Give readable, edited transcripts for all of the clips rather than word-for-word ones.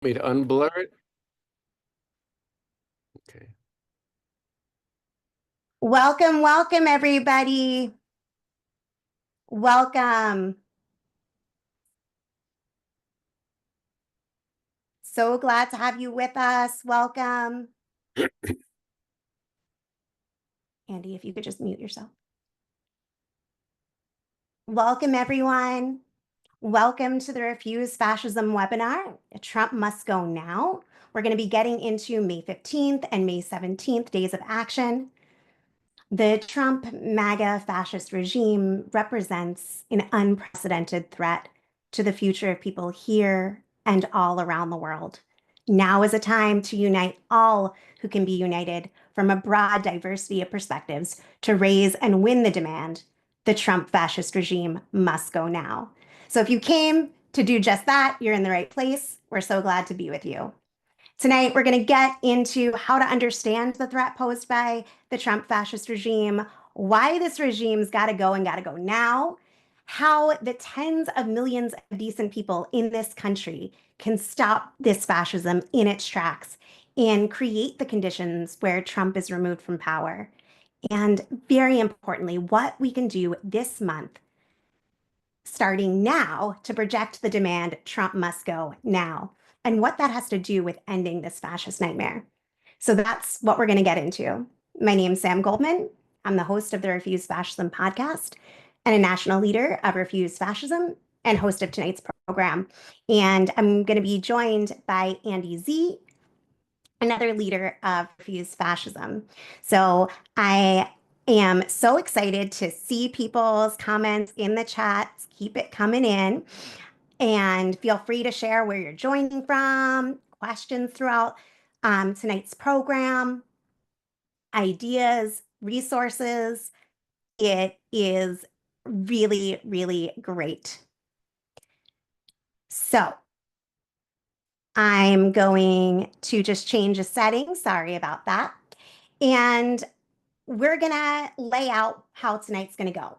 Me to unblur it? Okay. Welcome, welcome, everybody. Welcome. So glad to have you with us. Welcome. Andy, if you could just mute yourself. Welcome, everyone. Welcome to the Refuse Fascism webinar. Trump must go now. We're going to be getting into May 15th and May 17th days of action. The Trump MAGA fascist regime represents an unprecedented threat to the future of people here and all around the world. Now is a time to unite all who can be united from a broad diversity of perspectives to raise and win the demand. The Trump fascist regime must go now. So if you came to do just that, you're in the right place. We're so glad to be with you. Tonight, we're going to get into how to understand the threat posed by the Trump fascist regime, why this regime's got to go and got to go now, how the tens of millions of decent people in this country can stop this fascism in its tracks and create the conditions where Trump is removed from power. And very importantly, what we can do this month starting now to project the demand Trump must go now, and what that has to do with ending this fascist nightmare. So that's what we're going to get into. My name is Sam Goldman. I'm the host of the Refuse Fascism podcast and a national leader of Refuse Fascism and host of tonight's program. And I'm going to be joined by Andy Z, another leader of Refuse Fascism. So I am so excited to see people's comments in the chat. Keep it coming in. And feel free to share where you're joining from, questions throughout tonight's program, ideas, resources. It is really, really great. So I'm going to just change a setting. Sorry about that. And we're going to lay out how tonight's going to go.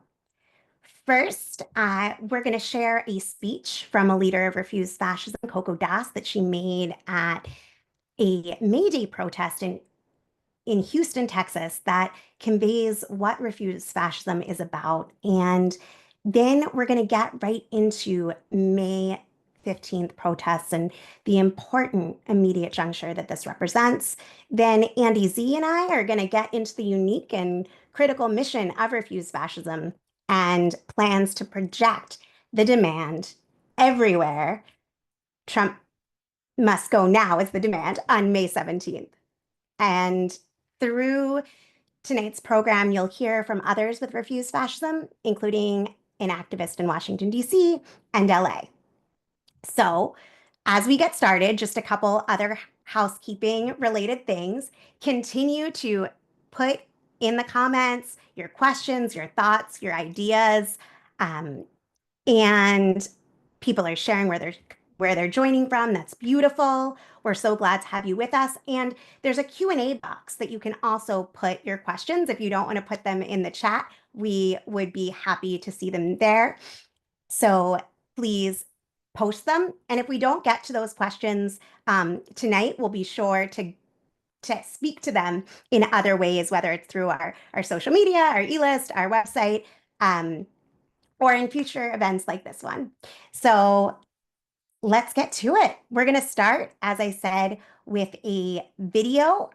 First, we're going to share a speech from a leader of Refuse Fascism, Koko, that she made at a May Day protest in Houston, Texas, that conveys what Refuse Fascism is about. And then we're going to get right into May 15th protests and the important immediate juncture that this represents. Then Andy Z and I are going to get into the unique and critical mission of Refuse Fascism and plans to project the demand everywhere. Trump must go now is the demand on May 17th. And through tonight's program, you'll hear from others with Refuse Fascism, including an activist in Washington, D.C. and LA. So as we get started, just a couple other housekeeping related things. Continue to put in the comments your questions, your thoughts, your ideas. And people are sharing where they're joining from. That's beautiful. We're so glad to have you with us. And there's a Q&A box that you can also put your questions. If you don't want to put them in the chat, we would be happy to see them there. So please post them. And if we don't get to those questions tonight, we'll be sure to speak to them in other ways, whether it's through our social media, our e-list, our website, or in future events like this one. So let's get to it. We're going to start, as I said, with a video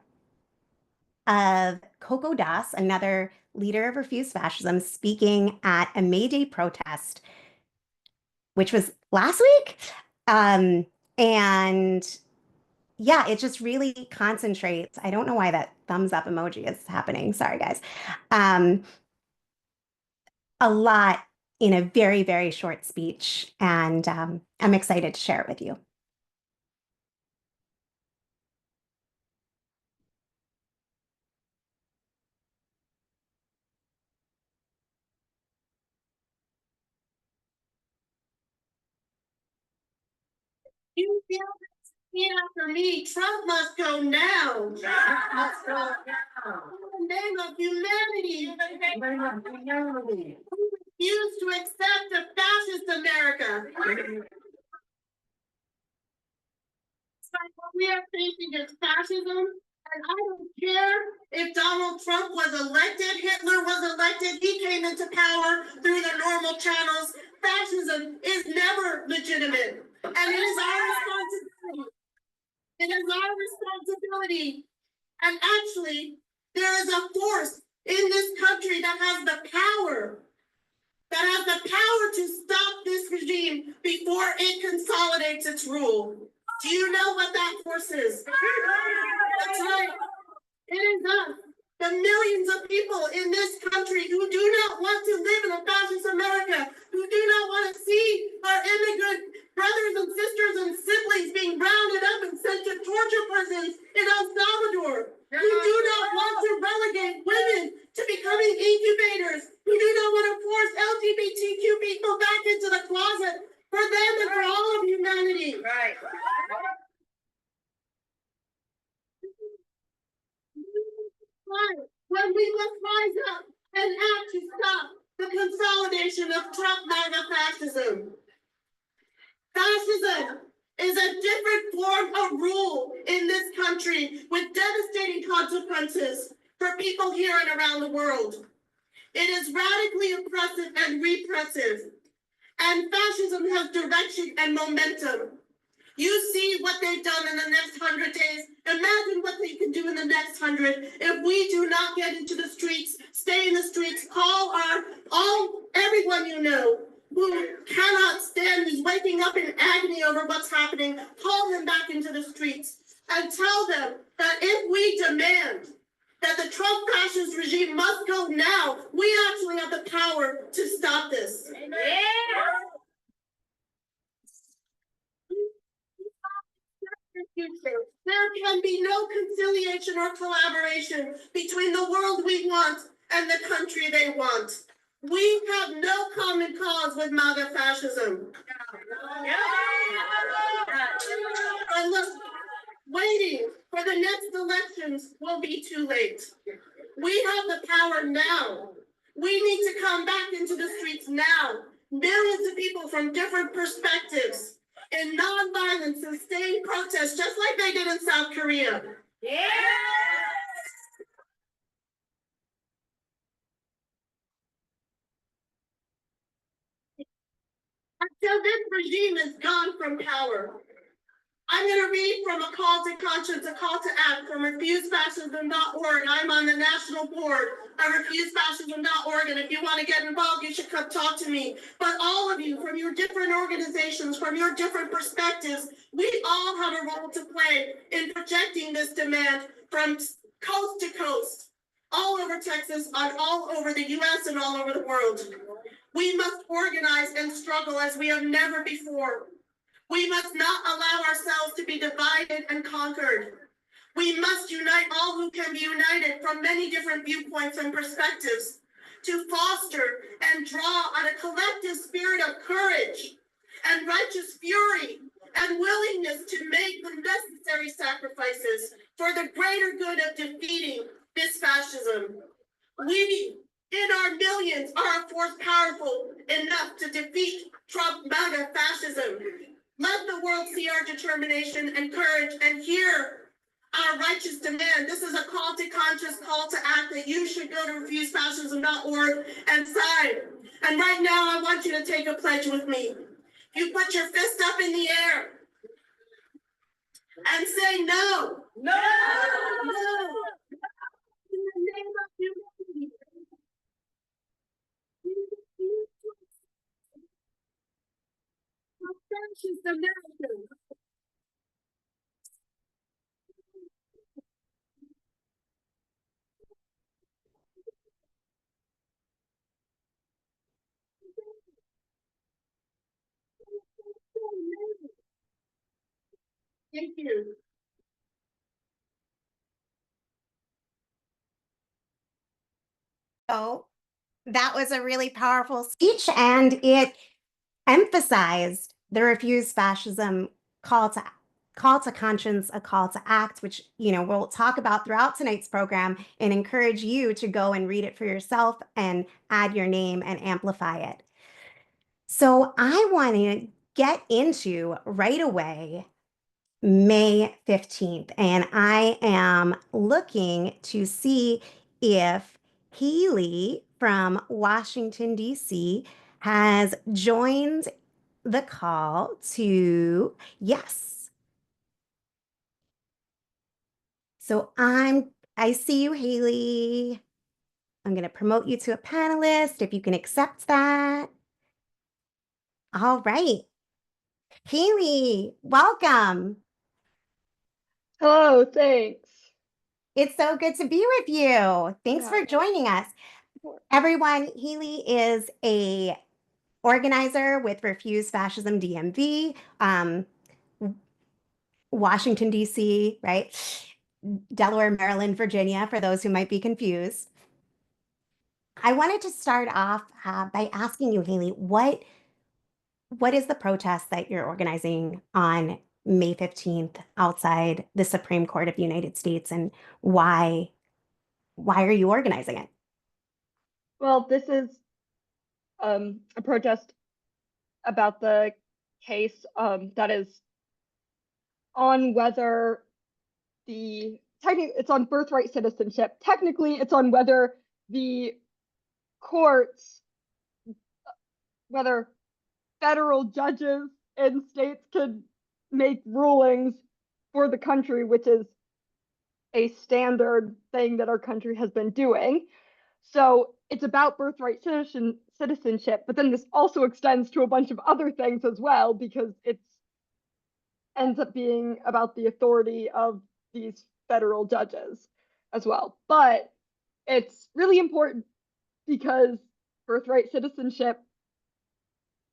of Koko, another leader of Refuse Fascism, speaking at a May Day protest, which was last week. And yeah, it just really concentrates. I don't know why that thumbs up emoji is happening. Sorry, guys. A lot in a very, very short speech, and I'm excited to share it with you. You feel after me. Trump must go now. Trump must go now. In the name of humanity. In the name of humanity. We refuse to accept a fascist America. What we are facing is fascism, and I don't care if Donald Trump was elected, Hitler was elected, he came into power through the normal channels. Fascism is never legitimate, and it is our responsibility. It is our responsibility. And actually, there is a force in this country that has the power to stop this regime before it consolidates its rule. Do you know what that force is? That's right. It is us, the millions of people in this country who do not want to live in a fascist America, who do not want to see our immigrant brothers and sisters and siblings being rounded up and sent to torture prisons in El Salvador, who do not want to relegate women to becoming incubators, who do not want to force LGBTQ people back into the closet for them and for all of humanity. Right. When we must rise up and act to stop the consolidation of Trump MAGA fascism. Fascism is a different form of rule in this country with devastating consequences for people here and around the world. It is radically oppressive and repressive, and fascism has direction and momentum. You see what they've done in the next 100 days. Imagine what they can do in the next 100 if we do not get into the streets, stay in the streets, call everyone you know who cannot stand, who's waking up in agony over what's happening, call them back into the streets and tell them that if we demand that the Trump fascist regime must go now, we actually have the power to stop this. Yeah. There can be no conciliation or collaboration between the world we want and the country they want. We have no common cause with MAGA fascism. And look, waiting for the next elections will be too late. We have the power now. We need to come back into the streets now. Millions of people from different perspectives in nonviolent, sustained protests, just like they did in South Korea. Yeah. Until this regime is gone from power. I'm going to read from A Call to Conscience, A Call to Act from refusefascism.org. I'm on the national board of refusefascism.org, and if you want to get involved, you should come talk to me. But all of you, from your different organizations, from your different perspectives, we all have a role to play in projecting this demand from coast to coast, all over Texas, all over the U.S., and all over the world. We must organize and struggle as we have never before. We must not allow ourselves to be divided and conquered. We must unite all who can be united from many different viewpoints and perspectives to foster and draw on a collective spirit of courage and righteous fury and willingness to make the necessary sacrifices for the greater good of defeating this fascism. We, in our millions, are a force powerful enough to defeat Trump MAGA fascism. Let the world see our determination and courage and hear our righteous demand. This is a call to conscience, call to act that you should go to refusefascism.org and sign. And right now, I want you to take a pledge with me. You put your fist up in the air and say no. No. No. In the name of humanity. Fascist America. Thank you. So that was a really powerful speech, and it emphasized the refuse fascism call to conscience, a call to act, which we'll talk about throughout tonight's program and encourage you to go and read it for yourself and add your name and amplify it. So I want to get into right away May 15th. And I am looking to see if Haley from Washington, D.C. has joined the call to, yes. So I see you, Haley. I'm going to promote you to a panelist if you can accept that. All right. Haley, welcome. Hello, thanks. It's so good to be with you. Thanks Yeah. for joining us. Everyone, Haley is a organizer with Refuse Fascism DMV, Washington, D.C., right? Delaware, Maryland, Virginia, for those who might be confused. I wanted to start off by asking you, Haley, what is the protest that you're organizing on May 15th outside the Supreme Court of the United States, and why are you organizing it? Well, this is a protest about the case that is on whether it's on birthright citizenship. Technically, it's on whether the courts, whether federal judges in states could make rulings for the country, which is a standard thing that our country has been doing. So it's about birthright citizenship, but then this also extends to a bunch of other things as well, because it ends up being about the authority of these federal judges as well. But it's really important because birthright citizenship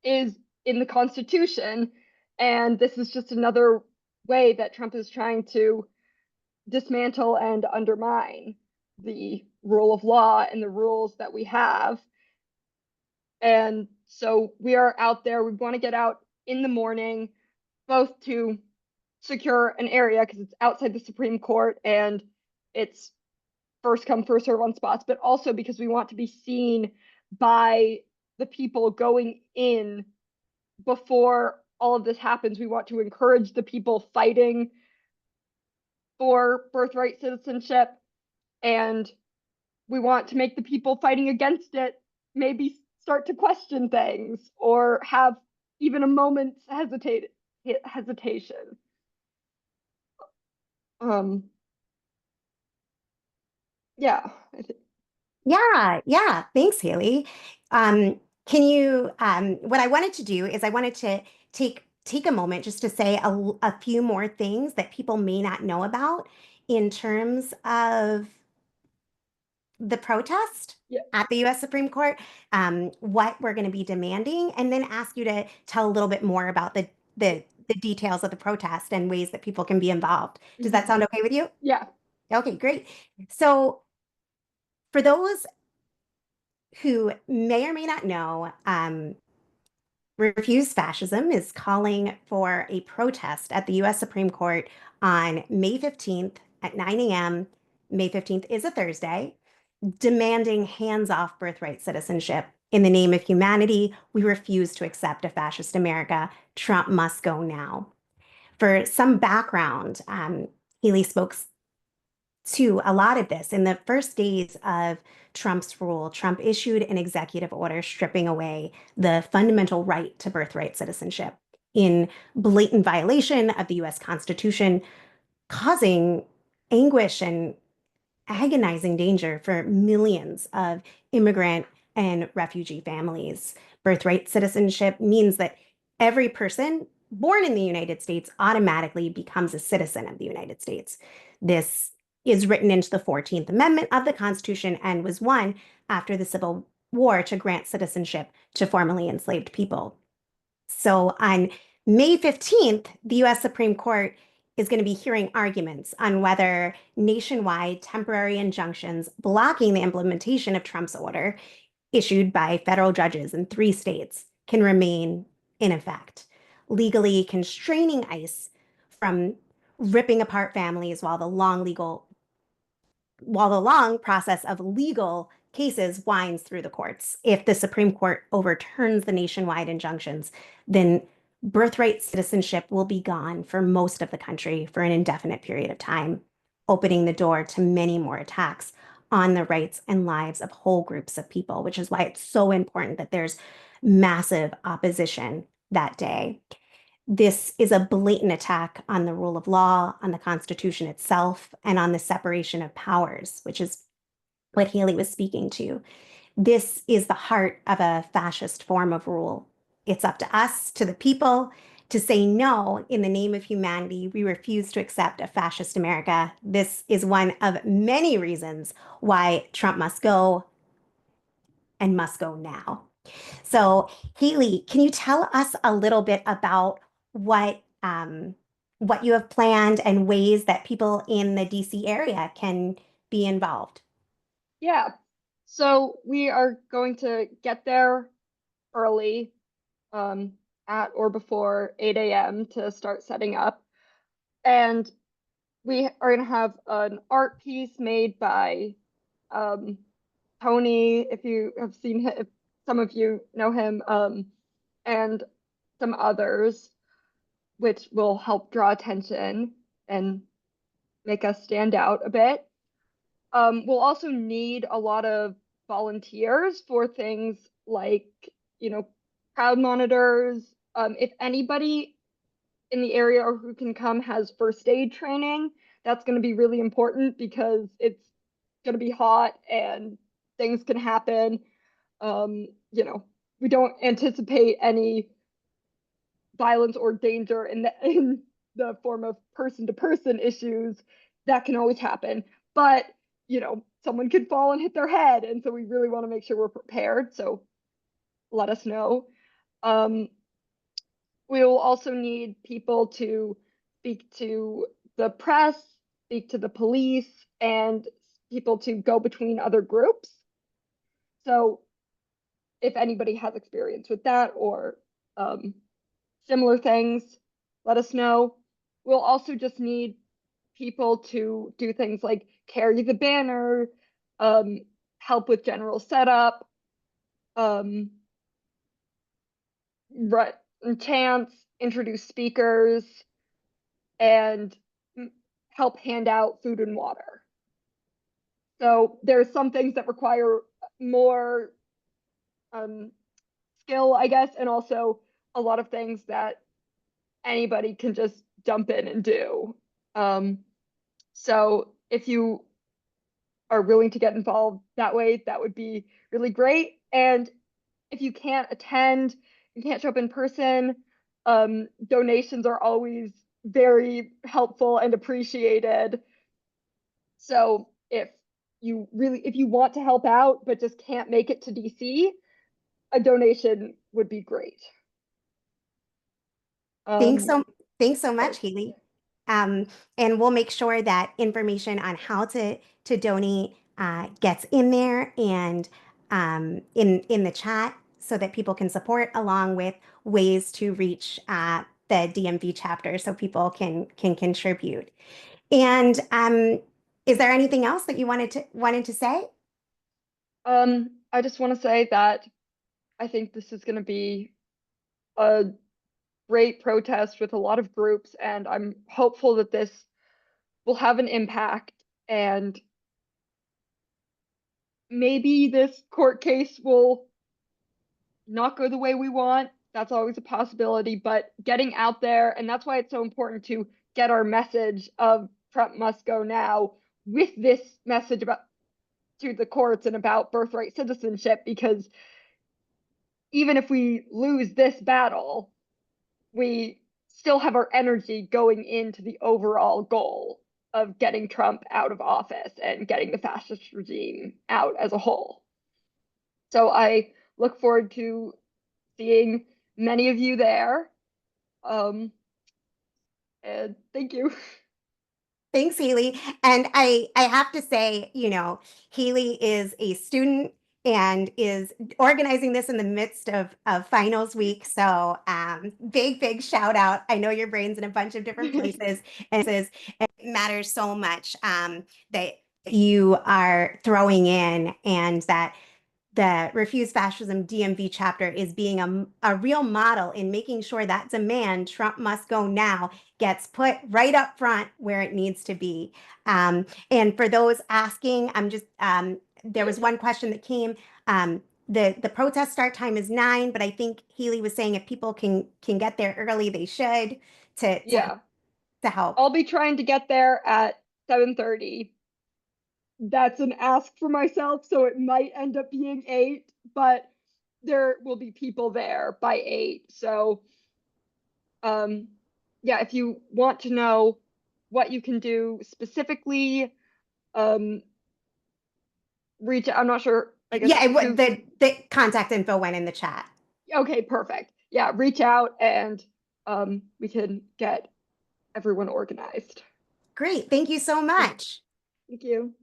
is in the Constitution, and this is just another way that Trump is trying to dismantle and undermine the rule of law and the rules that we have. And so we are out there. We want to get out in the morning, both to secure an area because it's outside the Supreme Court and it's first come, first serve on spots, but also because we want to be seen by the people going in before all of this happens. We want to encourage the people fighting for birthright citizenship, and we want to make the people fighting against it maybe start to question things or have even a moment's hesitation. Um, yeah. Yeah. Thanks, Haley. Can you, what I wanted to do is I wanted to take a moment just to say a few more things that people may not know about in terms of the protest Yeah. at the US Supreme Court, what we're going to be demanding, and then ask you to tell a little bit more about the details of the protest and ways that people can be involved. Does that sound okay with you? Yeah. Okay, great. So for those who may or may not know, Refuse Fascism is calling for a protest at the US Supreme Court on May 15th at 9 a.m. May 15th is a Thursday, demanding hands-off birthright citizenship. In the name of humanity, we refuse to accept a fascist America. Trump must go now. For some background, Haley spoke to a lot of this. In the first days of Trump's rule, Trump issued an executive order stripping away the fundamental right to birthright citizenship in blatant violation of the US Constitution, causing anguish and agonizing danger for millions of immigrant and refugee families. Birthright citizenship means that every person born in the United States automatically becomes a citizen of the United States. This is written into the 14th Amendment of the Constitution and was won after the Civil War to grant citizenship to formerly enslaved people. So on May 15th, the US Supreme Court is going to be hearing arguments on whether nationwide temporary injunctions blocking the implementation of Trump's order issued by federal judges in 3 states can remain in effect, legally constraining ICE from ripping apart families while the long process of legal cases winds through the courts. If the Supreme Court overturns the nationwide injunctions, then Birthright citizenship will be gone for most of the country for an indefinite period of time, opening the door to many more attacks on the rights and lives of whole groups of people, which is why it's so important that there's massive opposition that day. This is a blatant attack on the rule of law, on the Constitution itself, and on the separation of powers, which is what Haley was speaking to. This is the heart of a fascist form of rule. It's up to us, to the people, to say no in the name of humanity. We refuse to accept a fascist America. This is one of many reasons why Trump must go and must go now. So, Haley, can you tell us a little bit about what you have planned and ways that people in the DC area can be involved? Yeah. So we are going to get there early, at or before 8 a.m. to start setting up. And we are going to have an art piece made by Tony, if you have seen him, if some of you know him, and some others, which will help draw attention and make us stand out a bit. We'll also need a lot of volunteers for things like, crowd monitors. If anybody in the area or who can come has first aid training, that's going to be really important because it's going to be hot and things can happen. We don't anticipate any violence or danger in the form of person-to-person issues. That can always happen. But, someone could fall and hit their head. And so we really want to make sure we're prepared. So let us know. We will also need people to speak to the press, speak to the police, and people to go between other groups. So if anybody has experience with that or similar things, let us know. We'll also just need people to do things like carry the banner, help with general setup, chants, introduce speakers, and help hand out food and water. So there's some things that require more skill, I guess, and also a lot of things that anybody can just jump in and do. So if you are willing to get involved that way, that would be really great. And if you can't attend, you can't show up in person, donations are always very helpful and appreciated. So if you want to help out but just can't make it to DC, a donation would be great. Thanks so much, Haley. And we'll make sure that information on how to donate gets in there and in the chat so that people can support, along with ways to reach the DMV chapter so people can contribute. And is there anything else that you wanted to say? I just want to say that I think this is going to be a great protest with a lot of groups, and I'm hopeful that this will have an impact, and maybe this court case will not go the way we want. That's always a possibility, but getting out there, and that's why it's so important to get our message of Trump must go now with this message about to the courts and about birthright citizenship, because even if we lose this battle, we still have our energy going into the overall goal of getting Trump out of office and getting the fascist regime out as a whole. So I look forward to seeing many of you there. And thank you. Thanks, Haley. And I have to say, Haley is a student and is organizing this in the midst of finals week. So big shout out. I know your brain's in a bunch of different places, and it matters so much that you are throwing in, and that the Refuse Fascism DMV chapter is being a real model in making sure that demand, Trump must go now, gets put right up front where it needs to be. And for those asking, there was one question that came. The protest start time is 9, but I think Haley was saying if people can get there early, they should Yeah. to help. I'll be trying to get there at 7:30. That's an ask for myself, so it might end up being 8, but there will be people there by 8. So yeah, if you want to know what you can do specifically, reach out. I'm not sure, I guess. Yeah, the contact info went in the chat. Okay, perfect. Yeah, reach out and we can get everyone organized. Great. Thank you so much. Thank you.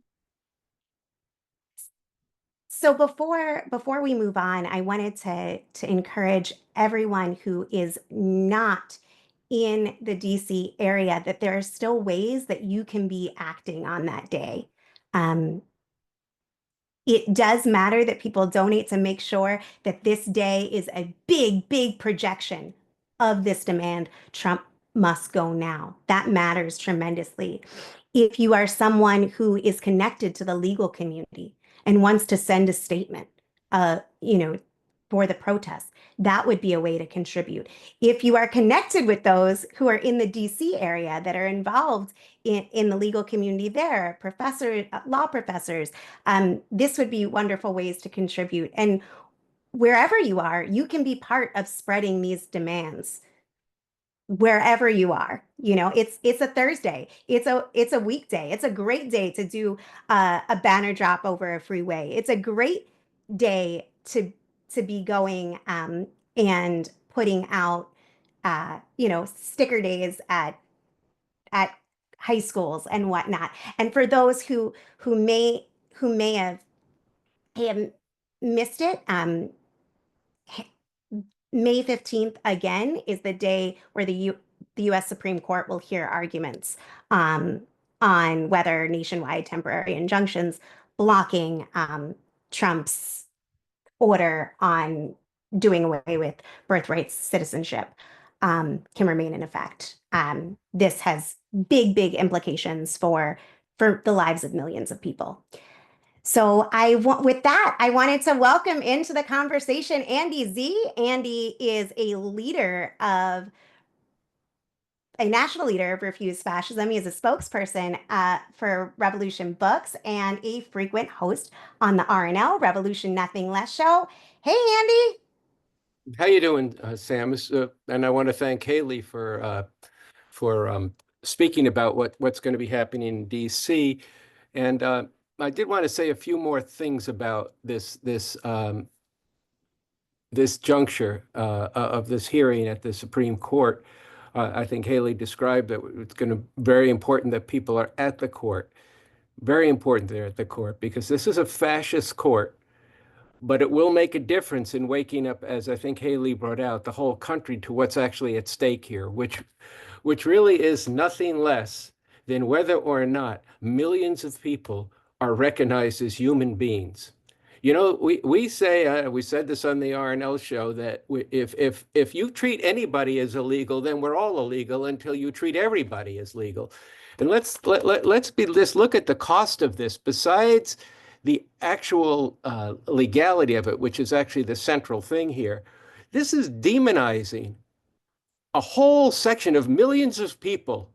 So before we move on, I wanted to encourage everyone who is not in the DC area that there are still ways that you can be acting on that day. It does matter that people donate to make sure that this day is a big projection of this demand. Trump must go now. That matters tremendously. If you are someone who is connected to the legal community and wants to send a statement, for the protests, that would be a way to contribute. If you are connected with those who are in the DC area that are involved in the legal community there, law professors, this would be wonderful ways to contribute. And wherever you are, you can be part of spreading these demands. Wherever you are, it's a Thursday, it's a weekday, it's a great day to do a banner drop over a freeway. It's a great day to be going and putting out sticker days at high schools and whatnot. And for those who may have missed it, May 15th again is the day where the U.S. Supreme Court will hear arguments on whether nationwide temporary injunctions blocking Trump's order on doing away with birthright citizenship can remain in effect. This has big implications for the lives of millions of people. So with that, I wanted to welcome into the conversation Andy Z. Andy is a national leader of Refuse Fascism. He is a spokesperson for Revolution Books and a frequent host on the RNL Revolution Nothing Less show. Hey, Andy. How you doing, Sam? And I want to thank Haley for speaking about what's going to be happening in DC. And I did want to say a few more things about this juncture of this hearing at the Supreme Court. I think Haley described that it's going to be very important that people are at the court. Very important they're at the court because this is a fascist court. But it will make a difference in waking up, as I think Haley brought out, the whole country to what's actually at stake here, which really is nothing less than whether or not millions of people are recognized as human beings. We say, we said this on the RNL show, that if you treat anybody as illegal, then we're all illegal until you treat everybody as legal. And let's look at the cost of this. Besides the actual legality of it, which is actually the central thing here, this is demonizing a whole section of millions of people,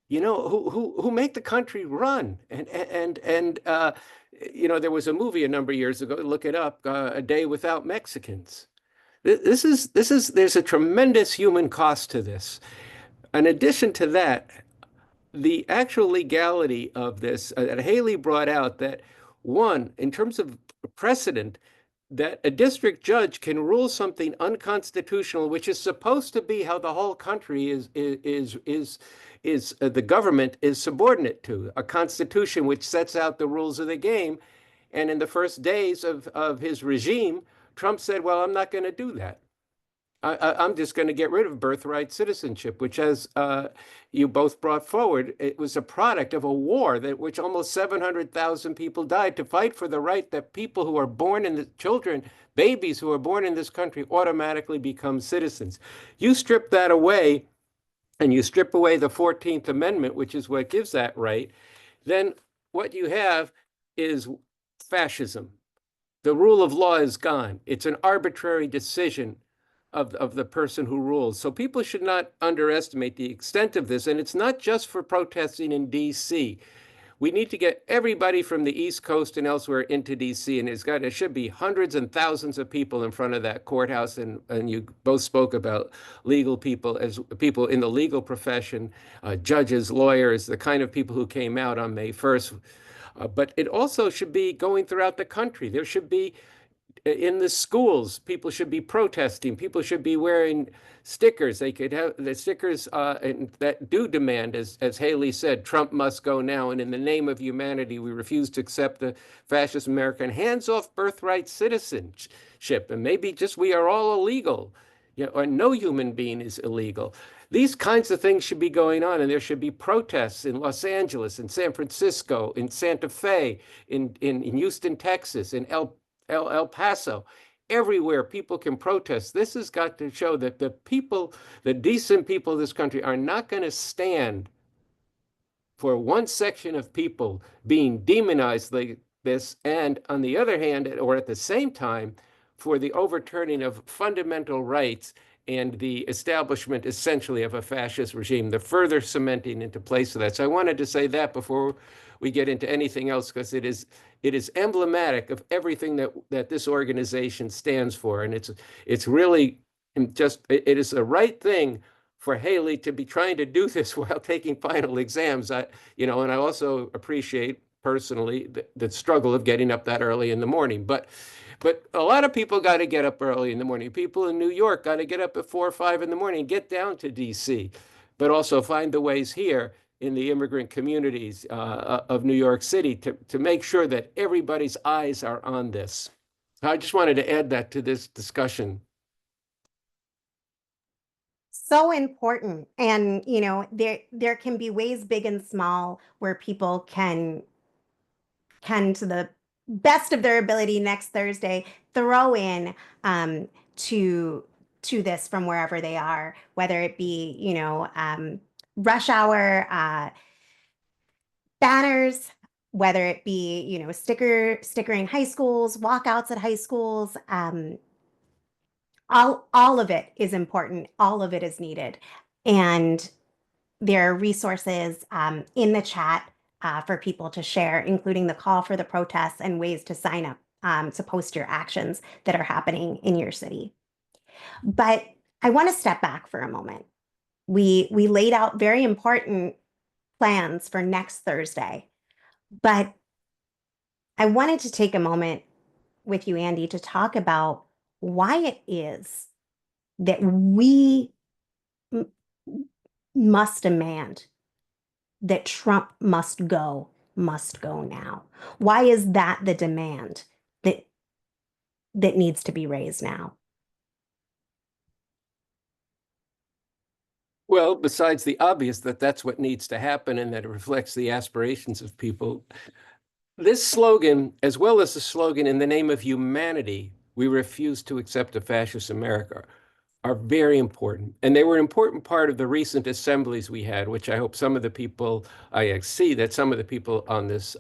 who make the country run. And there was a movie a number of years ago. Look it up. A Day Without Mexicans. There's a tremendous human cost to this. In addition to that, the actual legality of this, Haley brought out that, one, in terms of precedent, that a district judge can rule something unconstitutional, which is supposed to be how the whole country the government is subordinate to, a constitution which sets out the rules of the game. And in the first days of his regime, Trump said, well, I'm not going to do that. I'm just going to get rid of birthright citizenship, which, as you both brought forward, it was a product of a war that which almost 700,000 people died to fight for the right that people who are born in the children, babies who are born in this country automatically become citizens. You strip that away, and you strip away the 14th Amendment, which is what gives that right, then what you have is fascism. The rule of law is gone. It's an arbitrary decision of the person who rules. So people should not underestimate the extent of this. And it's not just for protesting in DC. We need to get everybody from the East Coast and elsewhere into DC. And there should be hundreds and thousands of people in front of that courthouse. And you both spoke about legal people as people in the legal profession, judges, lawyers, the kind of people who came out on May 1st. But it also should be going throughout the country. There should be in the schools, people should be protesting. People should be wearing stickers. They could have the stickers that do demand, as Haley said, Trump must go now. And in the name of humanity, we refuse to accept the fascist America and hands off birthright citizenship. And maybe just we are all illegal, or no human being is illegal. These kinds of things should be going on, and there should be protests in Los Angeles, in San Francisco, in Santa Fe, in Houston, Texas, in El Paso. Everywhere people can protest. This has got to show that the people, the decent people of this country, are not going to stand for one section of people being demonized like this, and on the other hand, or at the same time, for the overturning of fundamental rights and the establishment essentially of a fascist regime, the further cementing into place of that. So I wanted to say that before we get into anything else, because it is emblematic of everything that this organization stands for. And it's really just, it is the right thing for Haley to be trying to do this while taking final exams. And I also appreciate personally the struggle of getting up that early in the morning. But a lot of people got to get up early in the morning. People in New York got to get up at 4 or 5 in the morning, get down to DC, but also find the ways here in the immigrant communities of New York City to make sure that everybody's eyes are on this. I just wanted to add that to this discussion. So important. And, there can be ways big and small where people can to the best of their ability next Thursday throw in to this from wherever they are, whether it be rush hour banners, whether it be stickering high schools, walkouts at high schools. All of it is important. All of it is needed, and there are resources in the chat for people to share, including the call for the protests and ways to sign up to post your actions that are happening in your city. But I want to step back for a moment. We laid out very important plans for next Thursday, but I wanted to take a moment with you, Andy, to talk about why it is that we must demand that Trump must go now. Why is that the demand that needs to be raised now? Well, besides the obvious that that's what needs to happen and that it reflects the aspirations of people, this slogan, as well as the slogan "in the name of humanity, we refuse to accept a fascist America," are very important. And they were an important part of the recent assemblies we had, which I hope some of the people, I see that some of the people on this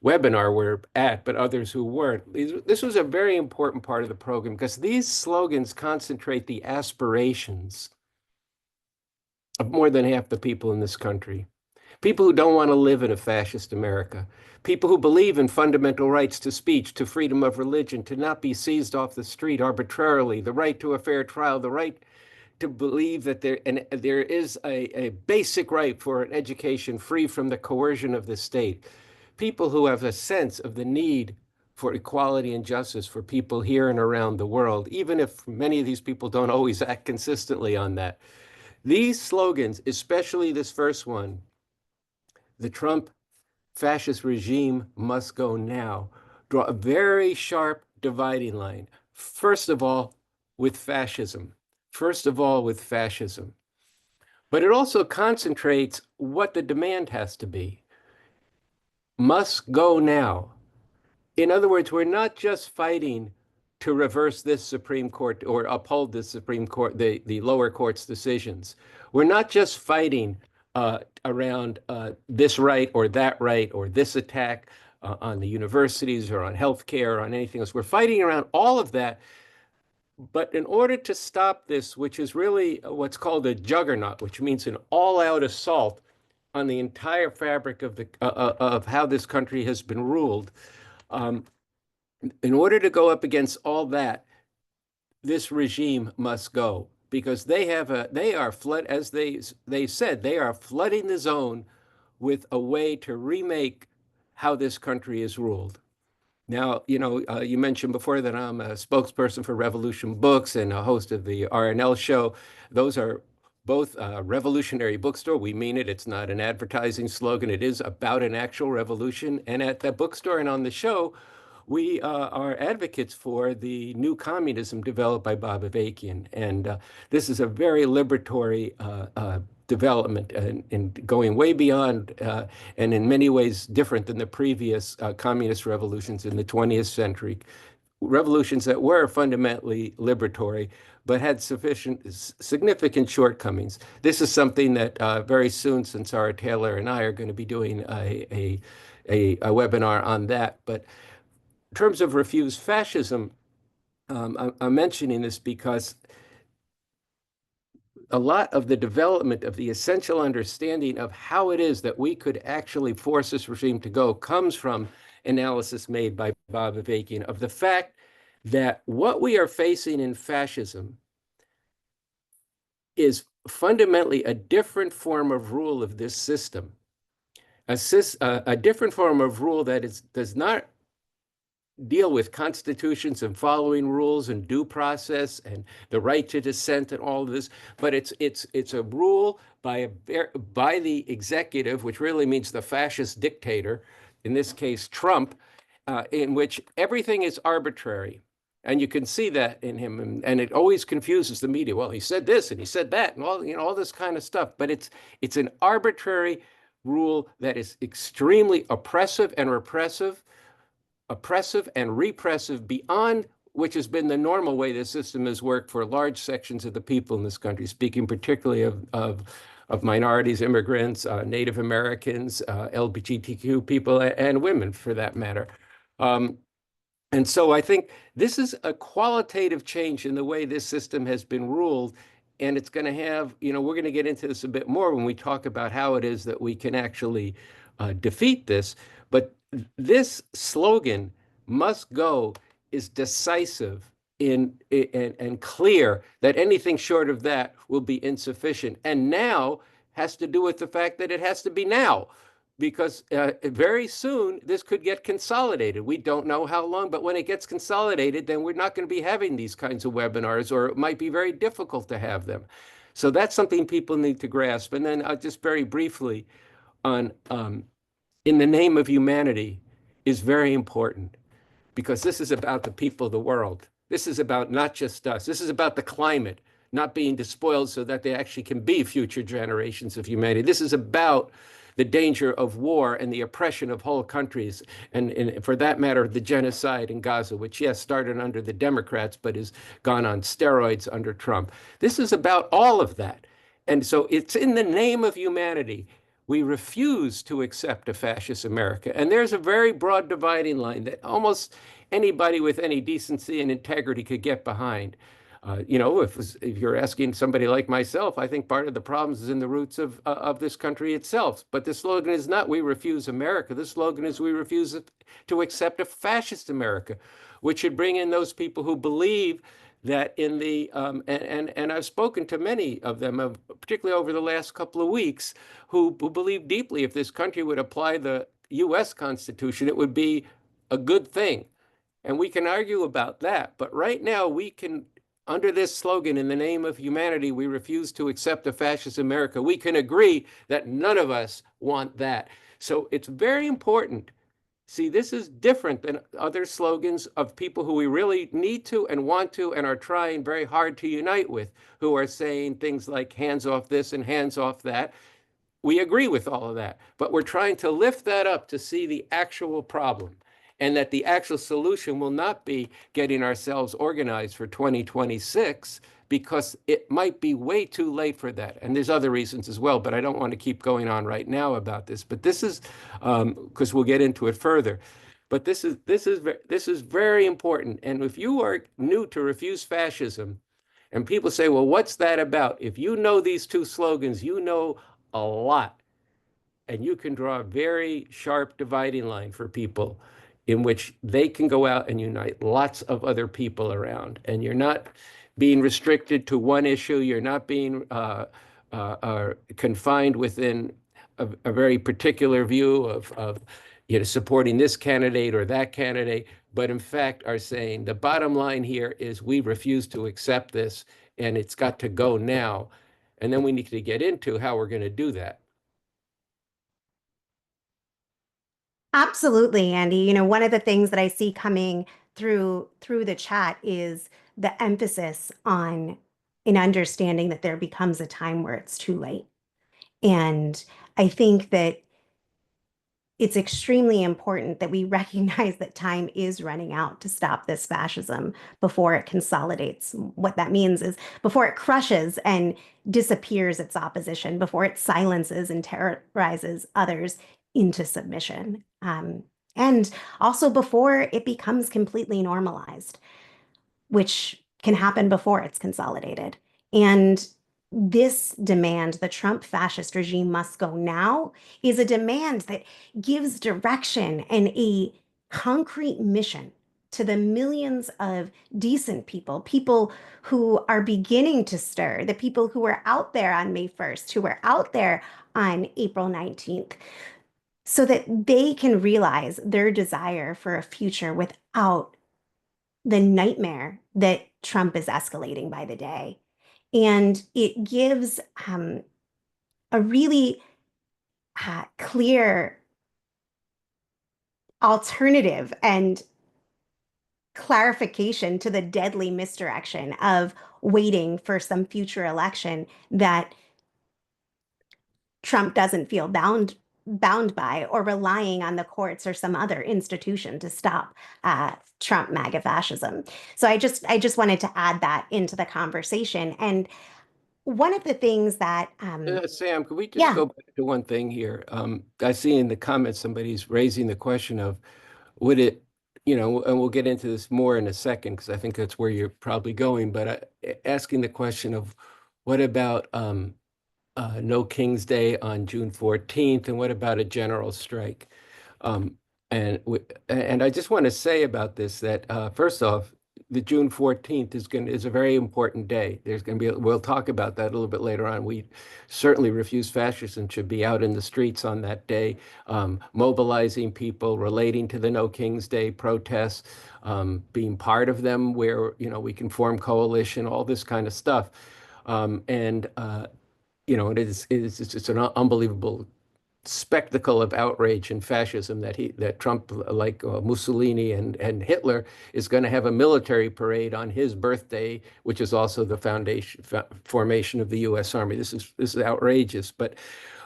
webinar were at, but others who weren't. This was a very important part of the program because these slogans concentrate the aspirations of more than half the people in this country. People who don't want to live in a fascist America. People who believe in fundamental rights to speech, to freedom of religion, to not be seized off the street arbitrarily, the right to a fair trial, the right to believe that there is a basic right for an education free from the coercion of the state. People who have a sense of the need for equality and justice for people here and around the world, even if many of these people don't always act consistently on that. These slogans, especially this first one, the Trump Fascist Regime must go now, draw a very sharp dividing line. First of all, with fascism. first of all, with fascism. But it also concentrates what the demand has to be. Must go now. In other words, we're not just fighting to reverse this Supreme Court or uphold the Supreme Court, the lower court's decisions. We're not just fighting around this right or this attack on the universities or on healthcare or on anything else. We're fighting around all of that. But in order to stop this, which is really what's called a juggernaut, which means an all-out assault on the entire fabric of the of how this country has been ruled, in order to go up against all that, this regime must go because they are flood, as they said, they are flooding the zone with a way to remake how this country is ruled. Now, you mentioned before that I'm a spokesperson for Revolution Books and a host of the RNL show. Those are both a revolutionary bookstore. We mean it. It's not an advertising slogan. It is about an actual revolution. And at that bookstore and on the show, we are advocates for the new communism developed by Bob Avakian. And this is a very liberatory development and going way beyond and in many ways different than the previous communist revolutions in the 20th century. Revolutions that were fundamentally liberatory, but had significant shortcomings. This is something that very soon, since Sarah Taylor and I are going to be doing a webinar on that. But in terms of refuse fascism, I'm mentioning this because a lot of the development of the essential understanding of how it is that we could actually force this regime to go comes from analysis made by Bob Avakian of the fact that what we are facing in fascism is fundamentally a different form of rule of this system, a different form of rule that does not deal with constitutions and following rules and due process and the right to dissent and all of this, but it's a rule by the executive, which really means the fascist dictator, in this case Trump, in which everything is arbitrary. And you can see that in him, and it always confuses the media. Well, he said this and he said that, and all this kind of stuff. But it's an arbitrary rule that is extremely oppressive and repressive beyond which has been the normal way the system has worked for large sections of the people in this country, speaking particularly of minorities, immigrants, Native Americans, LGBTQ people, and women for that matter. And so I think this is a qualitative change in the way this system has been ruled. And it's going to have, we're going to get into this a bit more when we talk about how it is that we can actually defeat this. But this slogan, must go, is decisive and clear that anything short of that will be insufficient. And now has to do with the fact that it has to be now, because very soon this could get consolidated. We don't know how long, but when it gets consolidated, then we're not going to be having these kinds of webinars, or it might be very difficult to have them. So that's something people need to grasp. And then just very briefly on in the name of humanity is very important, because this is about the people of the world. This is about not just us. This is about the climate not being despoiled so that they actually can be future generations of humanity. This is about the danger of war and the oppression of whole countries, and for that matter, the genocide in Gaza, which, yes, started under the Democrats, but has gone on steroids under Trump. This is about all of that. And so it's in the name of humanity. We refuse to accept a fascist America. And there's a very broad dividing line that almost anybody with any decency and integrity could get behind. If you're asking somebody like myself, I think part of the problems is in the roots of this country itself. But the slogan is not "We refuse America." The slogan is "We refuse to accept a fascist America," which should bring in those people who believe that in the and I've spoken to many of them, particularly over the last couple of weeks, who believe deeply if this country would apply the U.S. Constitution, it would be a good thing. And we can argue about that. But right now, we can, under this slogan, in the name of humanity, we refuse to accept a fascist America, we can agree that none of us want that. So it's very important See, this is different than other slogans of people who we really need to and want to and are trying very hard to unite with, who are saying things like hands off this and hands off that. We agree with all of that, but we're trying to lift that up to see the actual problem, and that the actual solution will not be getting ourselves organized for 2026, because it might be way too late for that. And there's other reasons as well, but I don't want to keep going on right now about this. But this is because we'll get into it further. But this is very important. And if you are new to Refuse Fascism, and people say, well, what's that about? If you know these two slogans, you know a lot. And you can draw a very sharp dividing line for people in which they can go out and unite lots of other people around. And you're not being restricted to one issue. You're not being confined within a very particular view of supporting this candidate or that candidate, but in fact are saying the bottom line here is we refuse to accept this, and it's got to go now. And then we need to get into how we're going to do that. Absolutely, Andy. One of the things that I see coming through the chat is the emphasis on an understanding that there becomes a time where it's too late. And I think that it's extremely important that we recognize that time is running out to stop this fascism before it consolidates. What that means is before it crushes and disappears its opposition, before it silences and terrorizes others into submission. And also before it becomes completely normalized, which can happen before it's consolidated. And this demand, the Trump fascist regime must go now, is a demand that gives direction and a concrete mission to the millions of decent people, people who are beginning to stir, the people who were out there on May 1st, who were out there on April 19th, so that they can realize their desire for a future without the nightmare that Trump is escalating by the day. And it gives a really clear alternative and clarification to the deadly misdirection of waiting for some future election that Trump doesn't feel bound by, or relying on the courts or some other institution to stop Trump MAGA fascism. So I just wanted to add that into the conversation. And one of the things that Sam, could we just go back to one thing here? I see in the comments somebody's raising the question of would it, and we'll get into this more in a second because I think that's where you're probably going, but asking the question of what about no King's Day on June 14th, and what about a general strike? And I just want to say about this that first off, the June 14th is a very important day. There's going to be we'll talk about that a little bit later on. We certainly Refuse Fascism should be out in the streets on that day, mobilizing people, relating to the No King's Day protests, being part of them where we can form coalition, all this kind of stuff, and it's an unbelievable spectacle of outrage and fascism that Trump, like Mussolini and Hitler, is going to have a military parade on his birthday, which is also the formation of the U.S. Army. This is outrageous, but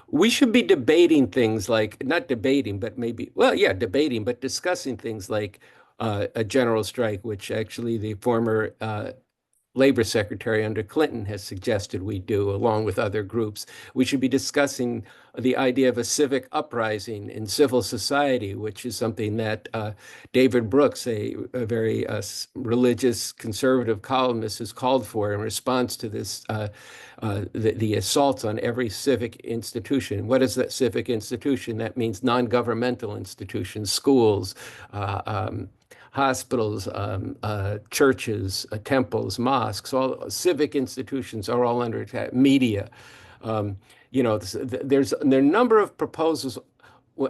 we should be debating things like, not debating, but maybe, well, yeah, debating, but discussing things like a general strike, which actually the former Labor Secretary under Clinton has suggested we do, along with other groups. We should be discussing the idea of a civic uprising in civil society, which is something that David Brooks, a very religious conservative columnist, has called for in response to this, the assaults on every civic institution. What is that civic institution? That means non-governmental institutions, schools, hospitals, churches, temples, mosques, all civic institutions are all under attack. Media, there are a number of proposals,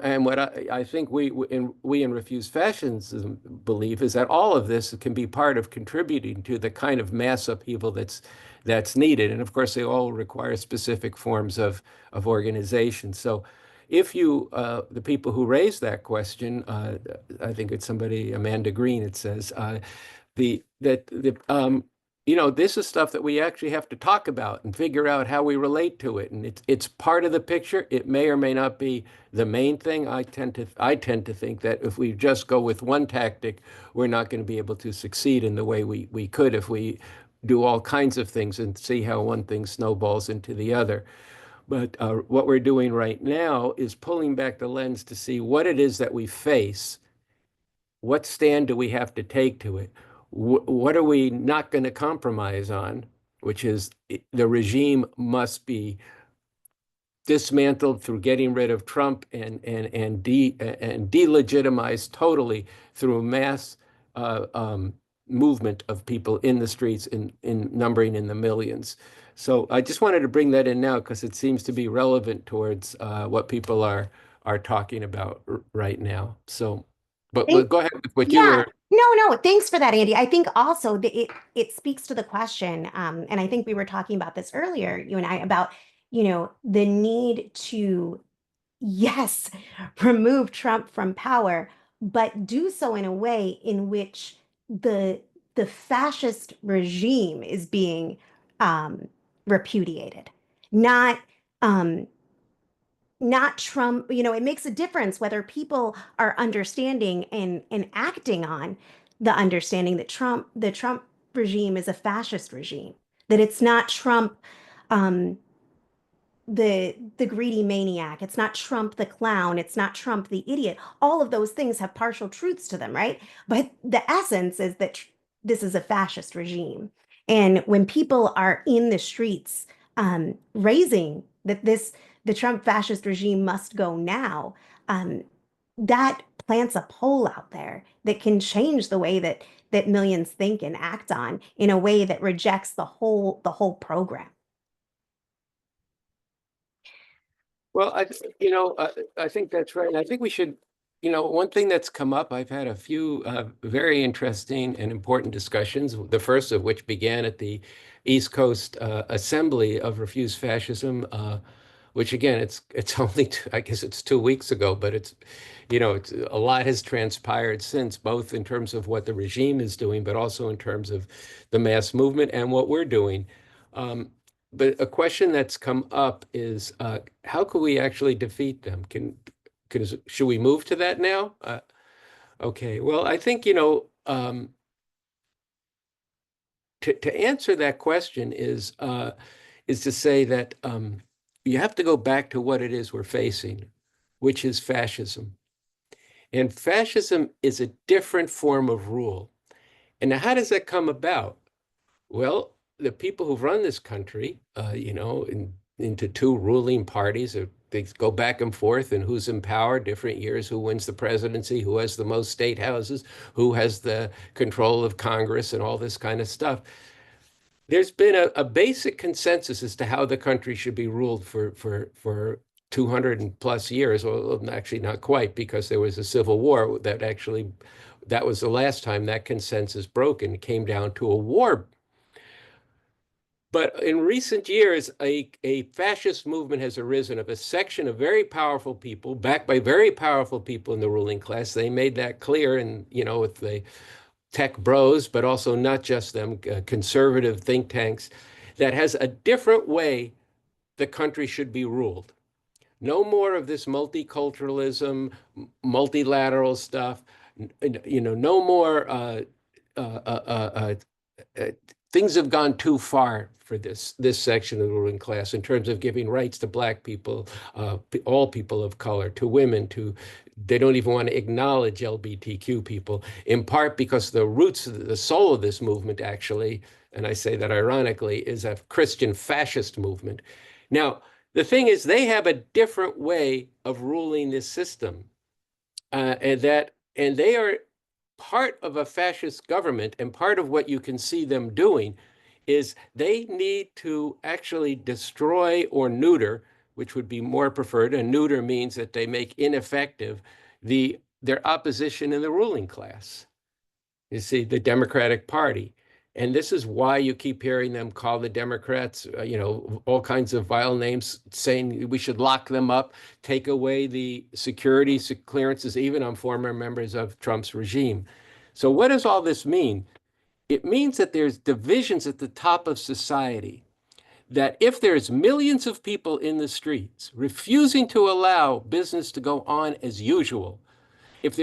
and what I think we in Refuse Fascism believe is that all of this can be part of contributing to the kind of mass upheaval that's needed, and of course they all require specific forms of organization. So, if you, the people who raised that question, I think it's somebody, Amanda Green, it says, this is stuff that we actually have to talk about and figure out how we relate to it. And it's part of the picture. It may or may not be the main thing. I tend to think that if we just go with one tactic, we're not going to be able to succeed in the way we could if we do all kinds of things and see how one thing snowballs into the other. But what we're doing right now is pulling back the lens to see what it is that we face. What stand do we have to take to it? What are we not going to compromise on? Which is the regime must be dismantled through getting rid of Trump and delegitimized totally through mass movement of people in the streets in numbering in the millions. So I just wanted to bring that in now because it seems to be relevant towards what people are talking about right now. So, but go ahead with what you Yeah, were. no, thanks for that, Andy. I think also that it speaks to the question, and I think we were talking about this earlier, you and I, about, the need to, yes, remove Trump from power, but do so in a way in which the fascist regime is being repudiated, not um, not Trump. It makes a difference whether people are understanding and acting on the understanding that the Trump regime is a fascist regime, that it's not Trump, um, the greedy maniac. It's not Trump the clown. It's not Trump the idiot. All of those things have partial truths to them, right? But the essence is that this is a fascist regime. And when people are in the streets raising that the Trump fascist regime must go now, that plants a pole out there that can change the way that millions think and act on in a way that rejects the whole program. Well, I think that's right. And I think we should, one thing that's come up, I've had a few very interesting and important discussions, the first of which began at the East Coast Assembly of Refuse Fascism, which again, it's only, I guess it's 2 weeks ago, but it's a lot has transpired since, both in terms of what the regime is doing, but also in terms of the mass movement and what we're doing. But a question that's come up is how could we actually defeat them? Should we move to that now? Okay, well, I think, to answer that question is to say that you have to go back to what it is we're facing, which is fascism. And fascism is a different form of rule. And now how does that come about? Well, the people who've run this country, into two ruling parties, they go back and forth, and who's in power different years, who wins the presidency, who has the most state houses, who has the control of Congress, and all this kind of stuff. There's been a basic consensus as to how the country should be ruled for 200 and plus years. Well, actually not quite, because there was a civil war that was the last time that consensus broke, and it came down to a war. But in recent years, a fascist movement has arisen of a section of very powerful people, backed by very powerful people in the ruling class. They made that clear, and with the tech bros, but also not just them, conservative think tanks, that has a different way the country should be ruled. No more of this multiculturalism, multilateral stuff. No more. Things have gone too far for this section of the ruling class in terms of giving rights to Black people, all people of color, to women, they don't even want to acknowledge LGBTQ people, in part because the roots, the soul of this movement actually, and I say that ironically, is a Christian fascist movement. Now, the thing is, they have a different way of ruling this system, and they are part of a fascist government, and part of what you can see them doing is they need to actually destroy or neuter, which would be more preferred. And neuter means that they make ineffective their opposition in the ruling class. You see, the Democratic Party. And this is why you keep hearing them call the Democrats, all kinds of vile names, saying we should lock them up, take away the security clearances, even on former members of Trump's regime. So what does all this mean? It means that there's divisions at the top of society, that if there's millions of people in the streets refusing to allow business to go on as usual, if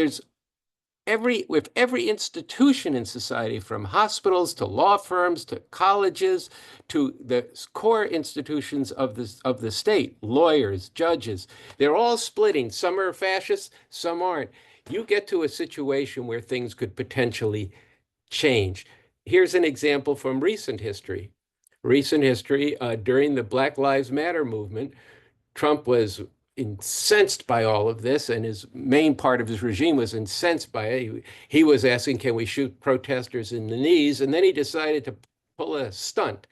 every institution in society, from hospitals to law firms to colleges to the core institutions of the state, lawyers, judges, they're all splitting. Some are fascists, some aren't. You get to a situation where things could potentially change. Here's an example from recent history. During the Black Lives Matter movement, Trump was incensed by all of this, and his main part of his regime was incensed by it. He was asking, can we shoot protesters in the knees? And then he decided to pull a stunt.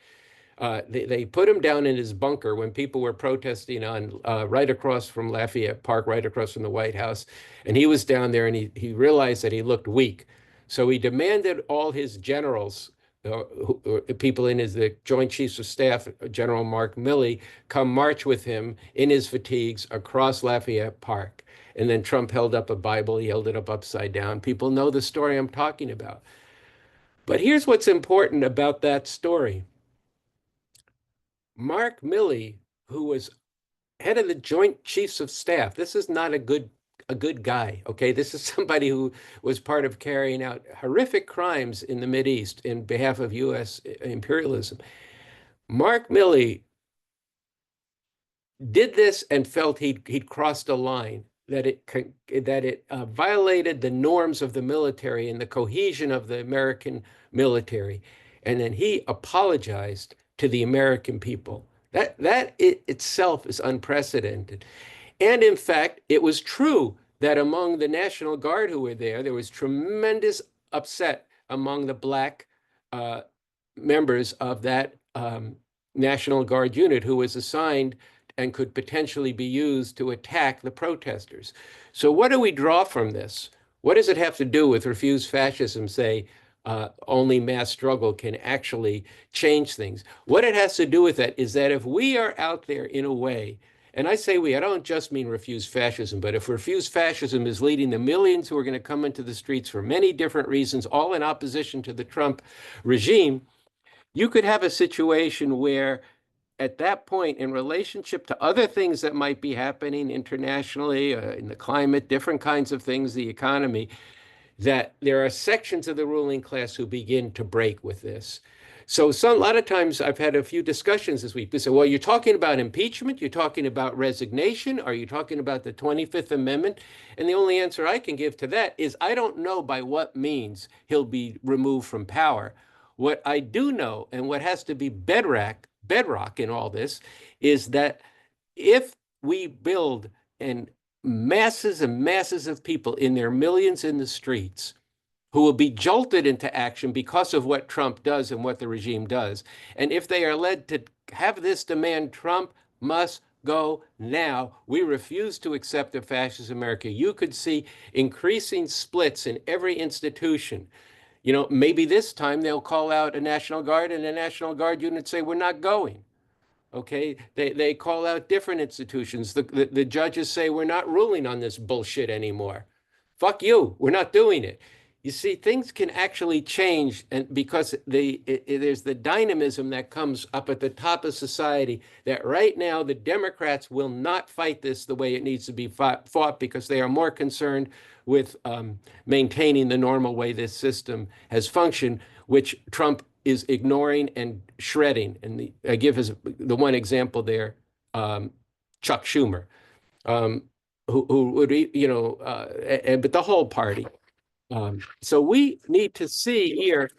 They put him down in his bunker when people were protesting on right across from Lafayette Park, right across from the White House. And he was down there, and he realized that he looked weak. So he demanded all his generals, people in the Joint Chiefs of Staff, General Mark Milley, come march with him in his fatigues across Lafayette Park. And then Trump held up a Bible. He held it up upside down. People know the story I'm talking about. But here's what's important about that story. Mark Milley, who was head of the Joint Chiefs of Staff, this is not a good guy, okay? This is somebody who was part of carrying out horrific crimes in the Mideast in behalf of U.S. imperialism. Mark Milley did this and felt he'd crossed a line, that it violated the norms of the military and the cohesion of the American military. And then he apologized to the American people. That itself is unprecedented. And in fact, it was true that among the National Guard who were there was tremendous upset among the Black members of that National Guard unit who was assigned and could potentially be used to attack the protesters. So what do we draw from this? What does it have to do with refuse fascism, say, only mass struggle can actually change things? What it has to do with that is that if we are out there in a way, and I say we, I don't just mean refuse fascism, but if refuse fascism is leading the millions who are going to come into the streets for many different reasons, all in opposition to the Trump regime, you could have a situation where at that point, in relationship to other things that might be happening internationally, in the climate, different kinds of things, the economy, that there are sections of the ruling class who begin to break with this. So a lot of times I've had a few discussions this week. They say, well, you're talking about impeachment, you're talking about resignation, are you talking about the 25th Amendment? And the only answer I can give to that is I don't know by what means he'll be removed from power. What I do know, and what has to be bedrock in all this, is that if we build and masses and masses of people in their millions in the streets who will be jolted into action because of what Trump does and what the regime does. And if they are led to have this demand, Trump must go now. We refuse to accept a fascist America. You could see increasing splits in every institution. Maybe this time they'll call out a National Guard and the National Guard unit say, we're not going. Okay, they call out different institutions. The judges say, we're not ruling on this bullshit anymore. Fuck you, we're not doing it. You see, things can actually change, and because there's the dynamism that comes up at the top of society, that right now the Democrats will not fight this the way it needs to be fought because they are more concerned with maintaining the normal way this system has functioned, which Trump is ignoring and shredding. And I give the one example there, Chuck Schumer, who would, but the whole party. So we need to see here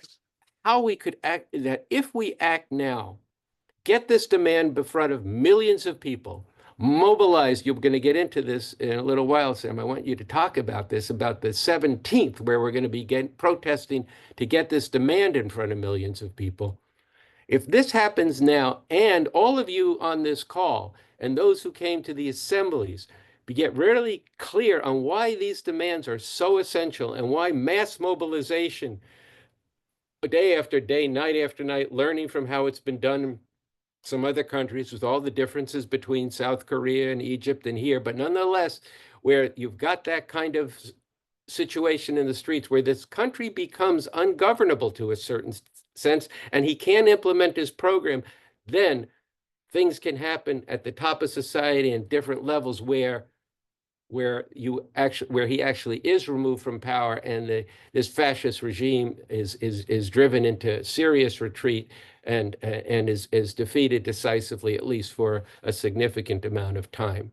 how we could act, that if we act now, get this demand in front of millions of people, mobilize. You're going to get into this in a little while, Sam. I want you to talk about this, about the 17th, where we're going to be protesting to get this demand in front of millions of people. If this happens now, and all of you on this call and those who came to the assemblies, get really clear on why these demands are so essential and why mass mobilization day after day, night after night, learning from how it's been done in some other countries with all the differences between South Korea and Egypt and here. But nonetheless, where you've got that kind of situation in the streets where this country becomes ungovernable to a certain sense, and he can't implement his program, then things can happen at the top of society and different levels where he actually is removed from power, and this fascist regime is driven into serious retreat and is defeated decisively, at least for a significant amount of time.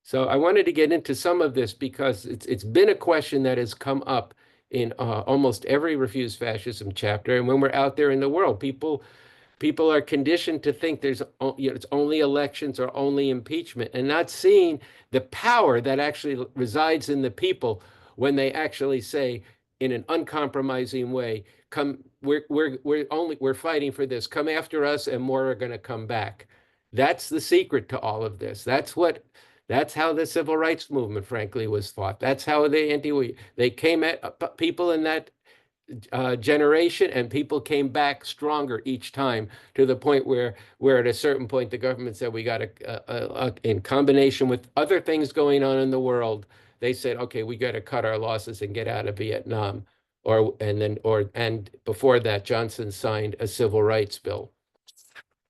So I wanted to get into some of this because it's been a question that has come up in almost every Refuse Fascism chapter, and when we're out there in the world, people are conditioned to think it's only elections or only impeachment, and not seeing the power that actually resides in the people when they actually say in an uncompromising way, "Come, we're fighting for this. Come after us, and more are going to come back." That's the secret to all of this. That's how the civil rights movement, frankly, was fought. That's how they came at people in that generation, and people came back stronger each time, to the point where at a certain point the government said we got to, in combination with other things going on in the world, they said, okay, we got to cut our losses and get out of Vietnam. And before that, Johnson signed a civil rights bill.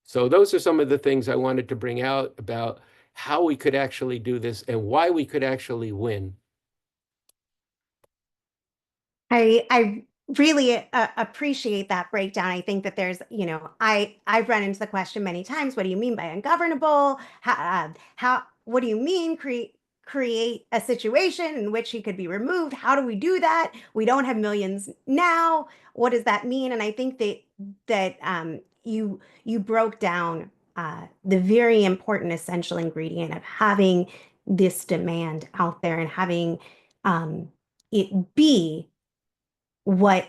So those are some of the things I wanted to bring out about how we could actually do this and why we could actually win. I really appreciate that breakdown. I think that there's, I've run into the question many times, what do you mean by ungovernable? What do you mean create a situation in which he could be removed? How do we do that? We don't have millions now. What does that mean? And I think that you broke down the very important essential ingredient of having this demand out there and having it be what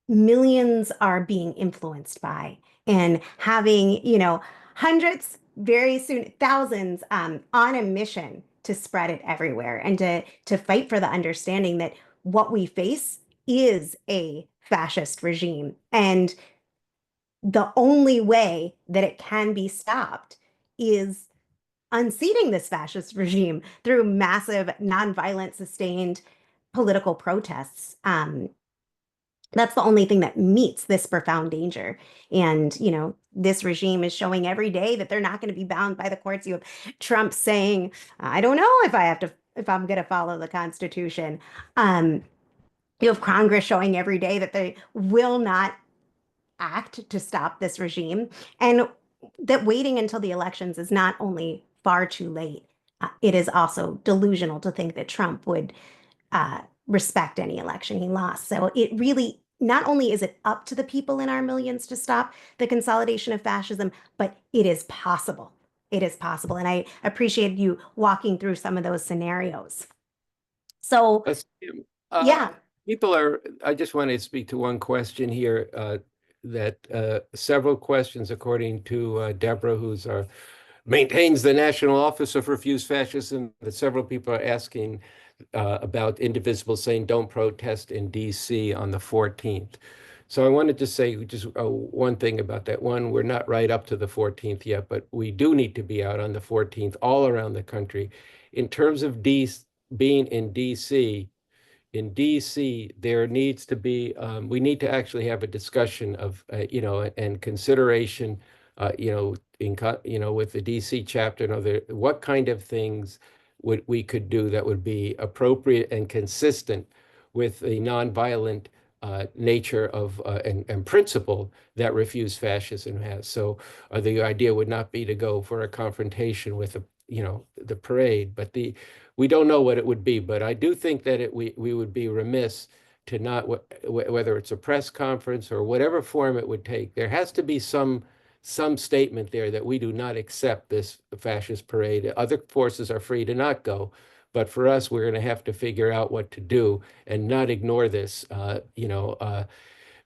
millions are being influenced by, and having, hundreds, very soon thousands, on a mission to spread it everywhere, and to fight for the understanding that what we face is a fascist regime, and the only way that it can be stopped is unseating this fascist regime through massive, nonviolent, sustained political protests. That's the only thing that meets this profound danger. And, this regime is showing every day that they're not going to be bound by the courts. You have Trump saying, I don't know if I'm going to follow the Constitution. You have Congress showing every day that they will not act to stop this regime. And that waiting until the elections is not only far too late, it is also delusional to think that Trump would respect any election he lost. So it really, not only is it up to the people in our millions to stop the consolidation of fascism, but it is possible. It is possible. And I appreciated you walking through some of those scenarios. So, yeah. I just want to speak to one question here, that several questions, according to Deborah, maintains the National Office of Refuse Fascism, that several people are asking about indivisible, saying don't protest in DC on the 14th. So I wanted to say just one thing about that. One, we're not right up to the 14th yet, but we do need to be out on the 14th all around the country. In terms of being in DC, there needs to be, we need to actually have a discussion of, and consideration, with the DC chapter, what kind of things we could do that would be appropriate and consistent with the nonviolent nature of and principle that Refuse Fascism has. So the idea would not be to go for a confrontation with the parade, but we don't know what it would be. But I do think that we would be remiss to not, whether it's a press conference or whatever form it would take, there has to be some statement there that we do not accept this fascist parade. Other forces are free to not go, but for us, we're going to have to figure out what to do and not ignore this,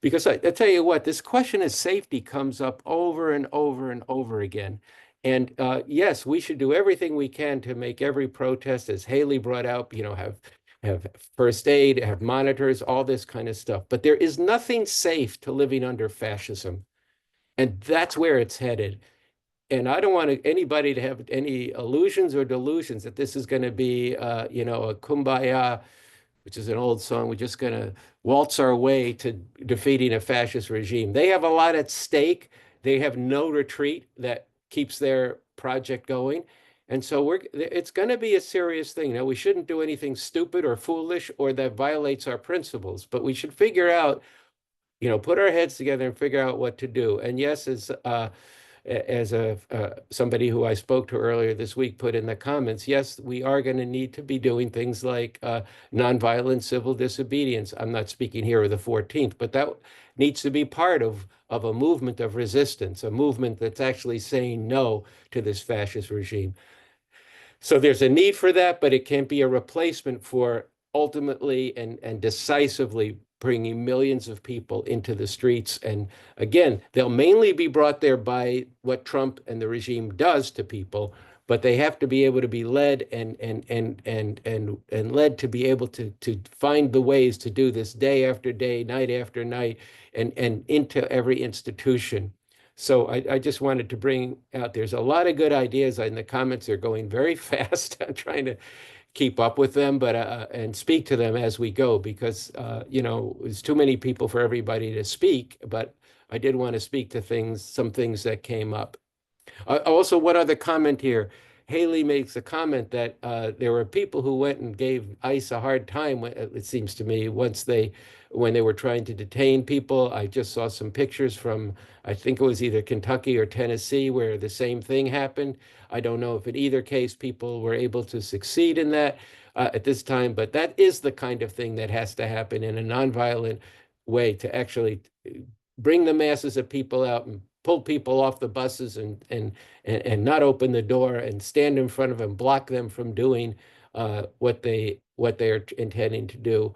because I tell you what, this question of safety comes up over and over and over again. And yes, we should do everything we can to make every protest, as Haley brought out, have first aid, have monitors, all this kind of stuff. But there is nothing safe to living under fascism. And that's where it's headed. And I don't want anybody to have any illusions or delusions that this is going to be, a kumbaya, which is an old song. We're just going to waltz our way to defeating a fascist regime. They have a lot at stake. They have no retreat that keeps their project going. And so it's going to be a serious thing. Now, we shouldn't do anything stupid or foolish or that violates our principles, but we should figure out, put our heads together and figure out what to do. And yes, as somebody who I spoke to earlier this week put in the comments, yes, we are going to need to be doing things like nonviolent civil disobedience. I'm not speaking here of the 14th, but that needs to be part of a movement of resistance, a movement that's actually saying no to this fascist regime. So there's a need for that, but it can't be a replacement for ultimately and decisively bringing millions of people into the streets. And again, they'll mainly be brought there by what Trump and the regime does to people, but they have to be able to be led and led to be able to find the ways to do this day after day, night after night, and into every institution. So I just wanted to bring out, there's a lot of good ideas in the comments. They're going very fast. I'm trying to keep up with them, but and speak to them as we go, because there's too many people for everybody to speak. But I did want to speak to some things that came up. Also, one other comment here. Haley makes a comment that there were people who went and gave ICE a hard time, it seems to me, when they were trying to detain people. I just saw some pictures from, I think it was either Kentucky or Tennessee, where the same thing happened. I don't know if in either case people were able to succeed in that at this time, but that is the kind of thing that has to happen in a nonviolent way to actually bring the masses of people out and pull people off the buses and not open the door and stand in front of them, block them from doing what they're intending to do.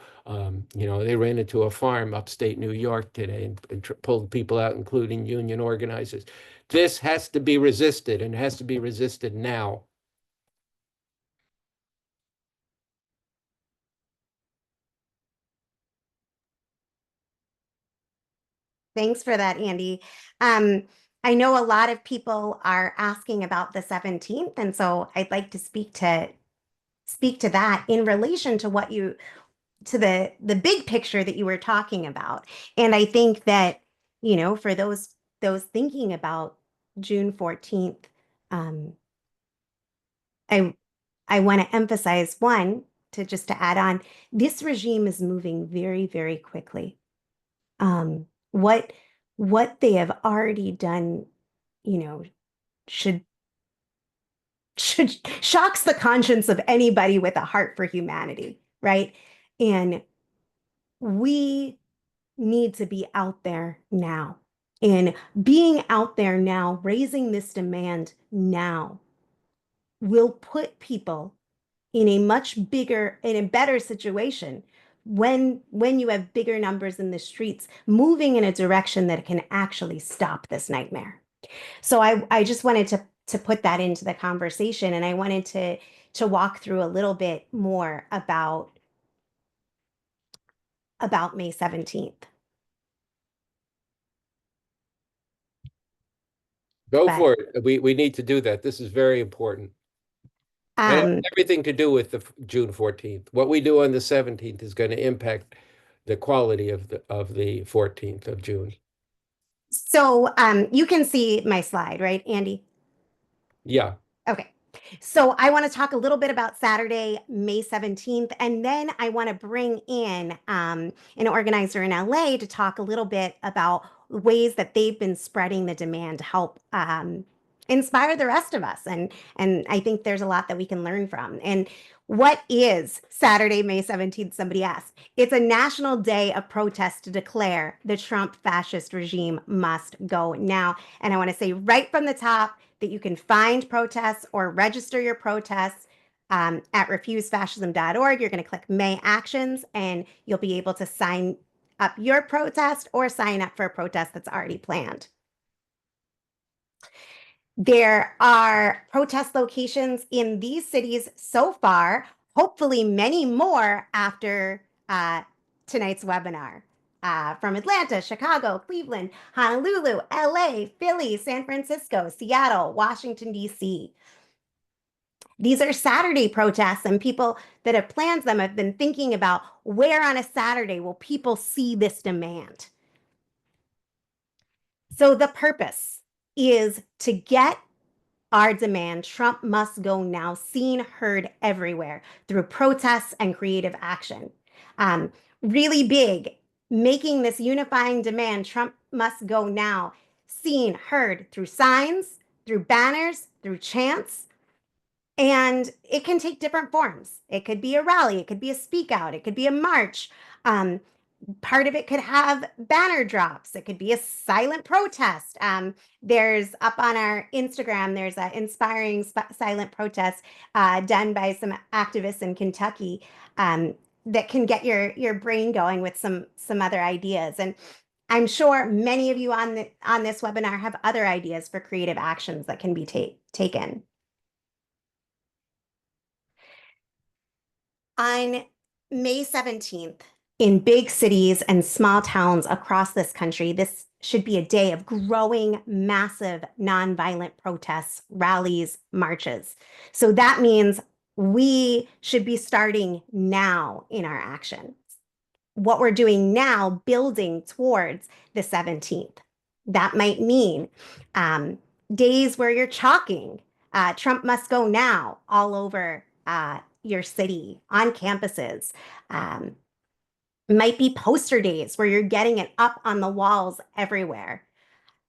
They ran into a farm upstate New York today and pulled people out, including union organizers. This has to be resisted, and has to be resisted now. Thanks for that, Andy. I know a lot of people are asking about the 17th, and so I'd like to speak to that in relation to the big picture that you were talking about. And I think that, for those thinking about June 14th, I want to emphasize to add on, this regime is moving very, very quickly. What they have already done, should shocks the conscience of anybody with a heart for humanity, right? And we need to be out there now. And being out there now, raising this demand now, will put people in a better situation when you have bigger numbers in the streets moving in a direction that can actually stop this nightmare. So I just wanted to put that into the conversation, and I wanted to walk through a little bit more about May 17th. Go for it. We need to do that. This is very important. And it has everything to do with the June 14th. What we do on the 17th is going to impact the quality of the 14th of June. So you can see my slide, right, Andy? Yeah. Okay. So I want to talk a little bit about Saturday, May 17th, and then I want to bring in an organizer in LA to talk a little bit about ways that they've been spreading the demand to help inspire the rest of us. And I think there's a lot that we can learn from. And what is Saturday, May 17th? Somebody asked. It's a national day of protest to declare the Trump fascist regime must go now. And I want to say right from the top that you can find protests or register your protests at refusefascism.org. You're going to click May Actions, and you'll be able to sign up your protest or sign up for a protest that's already planned. There are protest locations in these cities so far: hopefully many more after tonight's webinar. From Atlanta, Chicago, Cleveland, Honolulu, LA, Philly, San Francisco, Seattle, Washington, DC. These are Saturday protests, and people that have planned them have been thinking about where on a Saturday will people see this demand. So the purpose is to get our demand, Trump must go now, seen, heard everywhere through protests and creative action. Really big, making this unifying demand, Trump must go now, seen, heard through signs, through banners, through chants. And it can take different forms. It could be a rally, it could be a speak out, it could be a march. Part of it could have banner drops. It could be a silent protest. There's up on our Instagram, there's an inspiring silent protest done by some activists in Kentucky that can get your brain going with some other ideas. And I'm sure many of you on this webinar have other ideas for creative actions that can be taken. On May 17th, in big cities and small towns across this country, this should be a day of growing, massive, nonviolent protests, rallies, marches. So that means we should be starting now in our action. What we're doing now, building towards the 17th. That might mean days where you're chalking, Trump must go now, all over your city, on campuses. Might be poster days where you're getting it up on the walls everywhere.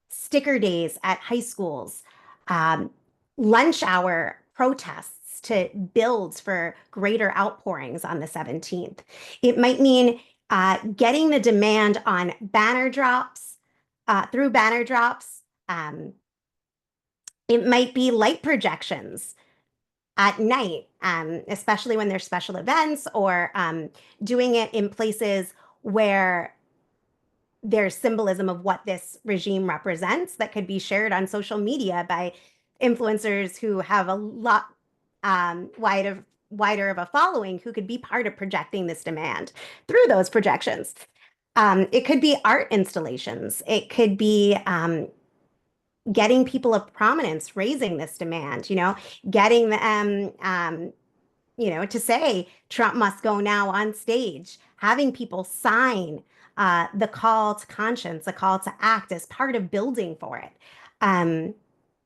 Sticker days at high schools. Lunch hour protests to build for greater outpourings on the 17th. It might mean getting the demand on banner drops, through banner drops. It might be light projections at night, especially when there's special events, or doing it in places where there's symbolism of what this regime represents that could be shared on social media by influencers who have a lot wider of a following, who could be part of projecting this demand through those projections. It could be art installations. It could be getting people of prominence raising this demand, getting them, to say Trump must go now on stage, having people sign the call to conscience, the call to act as part of building for it.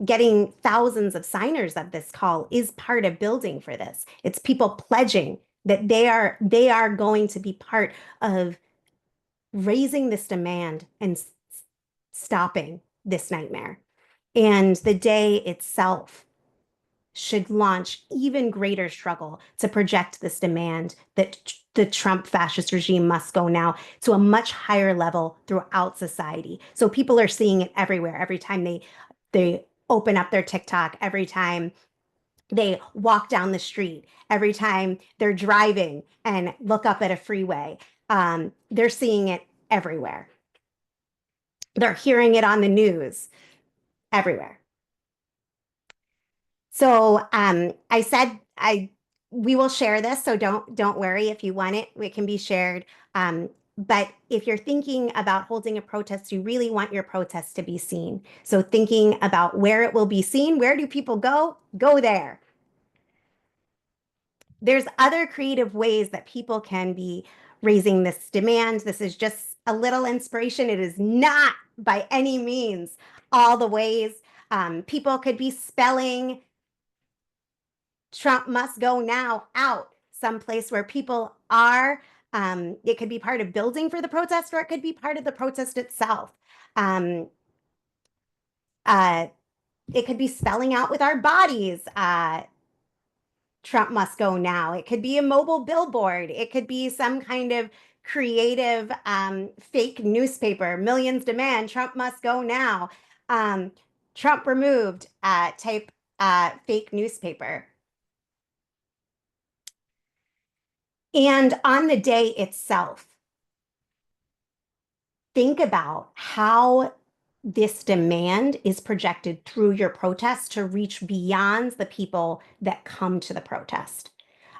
Getting thousands of signers of this call is part of building for this. It's people pledging that they are going to be part of raising this demand and stopping this nightmare. And the day itself should launch even greater struggle to project this demand that the Trump fascist regime must go now to a much higher level throughout society. So people are seeing it everywhere. Every time they open up their TikTok, every time they walk down the street, every time they're driving and look up at a freeway, they're seeing it everywhere. They're hearing it on the news everywhere. So I said we will share this, so don't worry if you want it. It can be shared. But if you're thinking about holding a protest, you really want your protest to be seen. So thinking about where it will be seen, where do people go? Go there. There's other creative ways that people can be raising this demand. This is just a little inspiration. It is not by any means all the ways. People could be spelling Trump must go now out someplace where people are. It could be part of building for the protest, or it could be part of the protest itself. It could be spelling out with our bodies, Trump must go now. It could be a mobile billboard. It could be some kind of creative fake newspaper. Millions demand Trump must go now. Trump removed type fake newspaper. And on the day itself, think about how this demand is projected through your protest to reach beyond the people that come to the protest.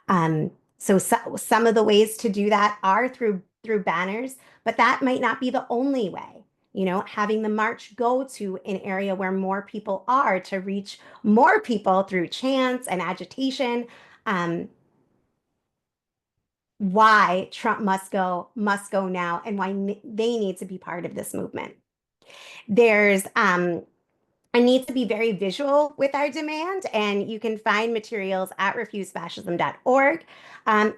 So some of the ways to do that are through banners, but that might not be the only way. You know, having the march go to an area where more people are to reach more people through chants and agitation. Why Trump must go now, and why they need to be part of this movement. There's I need to be very visual with our demand, and you can find materials at refusefascism.org.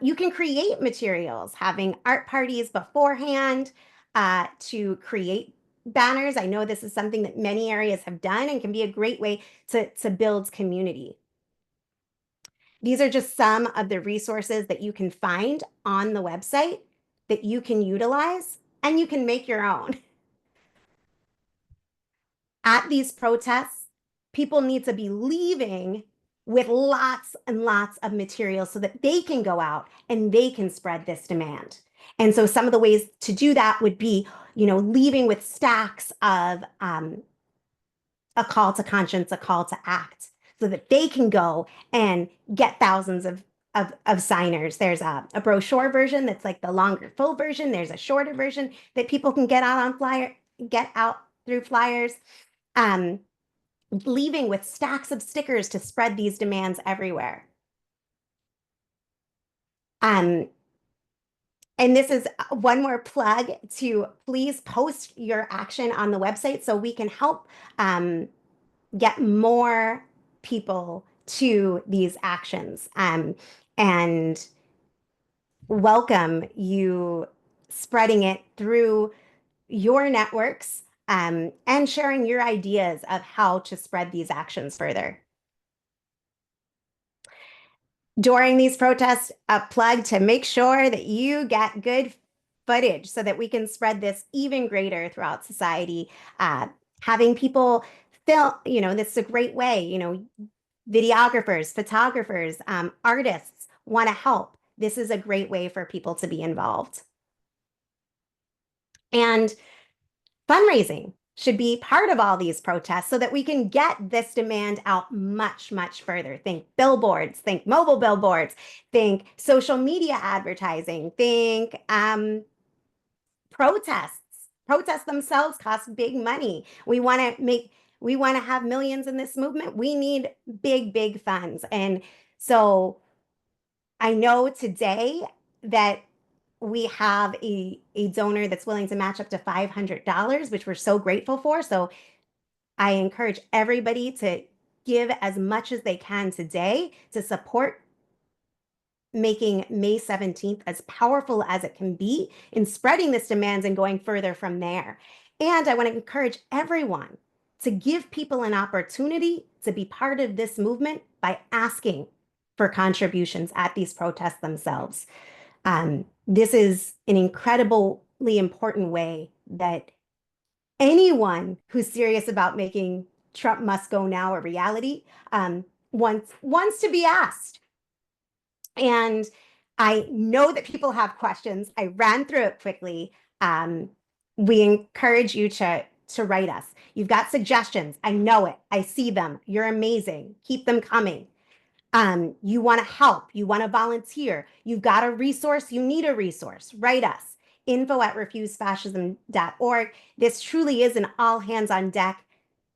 You can create materials, having art parties beforehand to create banners. I know this is something that many areas have done and can be a great way to build community. These are just some of the resources that you can find on the website that you can utilize, and you can make your own. At these protests, people need to be leaving with lots and lots of material so that they can go out and they can spread this demand. And so some of the ways to do that would be, you know, leaving with stacks of a call to conscience, a call to act, so that they can go and get thousands of signers. There's a brochure version that's like the longer, full version. There's a shorter version that people can get out through flyers. Leaving with stacks of stickers to spread these demands everywhere. And this is one more plug to please post your action on the website so we can help get more people to these actions, and welcome you spreading it through your networks, and sharing your ideas of how to spread these actions further. During these protests, a plug to make sure that you get good footage so that we can spread this even greater throughout society. Having people film, you know, this is a great way, you know, videographers, photographers, artists want to help. This is a great way for people to be involved. And fundraising should be part of all these protests so that we can get this demand out much, much further. Think billboards, think mobile billboards, think social media advertising, think protests. Protests themselves cost big money. We want to have millions in this movement. We need big, big funds. And so I know today that we have a donor that's willing to match up to $500, which we're so grateful for. So I encourage everybody to give as much as they can today to support making May 17th as powerful as it can be in spreading this demand and going further from there. And I want to encourage everyone to give people an opportunity to be part of this movement by asking for contributions at these protests themselves. This is an incredibly important way that anyone who's serious about making Trump must go now a reality wants to be asked. And I know that people have questions. I ran through it quickly. We encourage you to write us. You've got suggestions. I know it. I see them. You're amazing. Keep them coming. You want to help. You want to volunteer. You've got a resource. You need a resource. Write us. info@refusefascism.org. This truly is an all hands on deck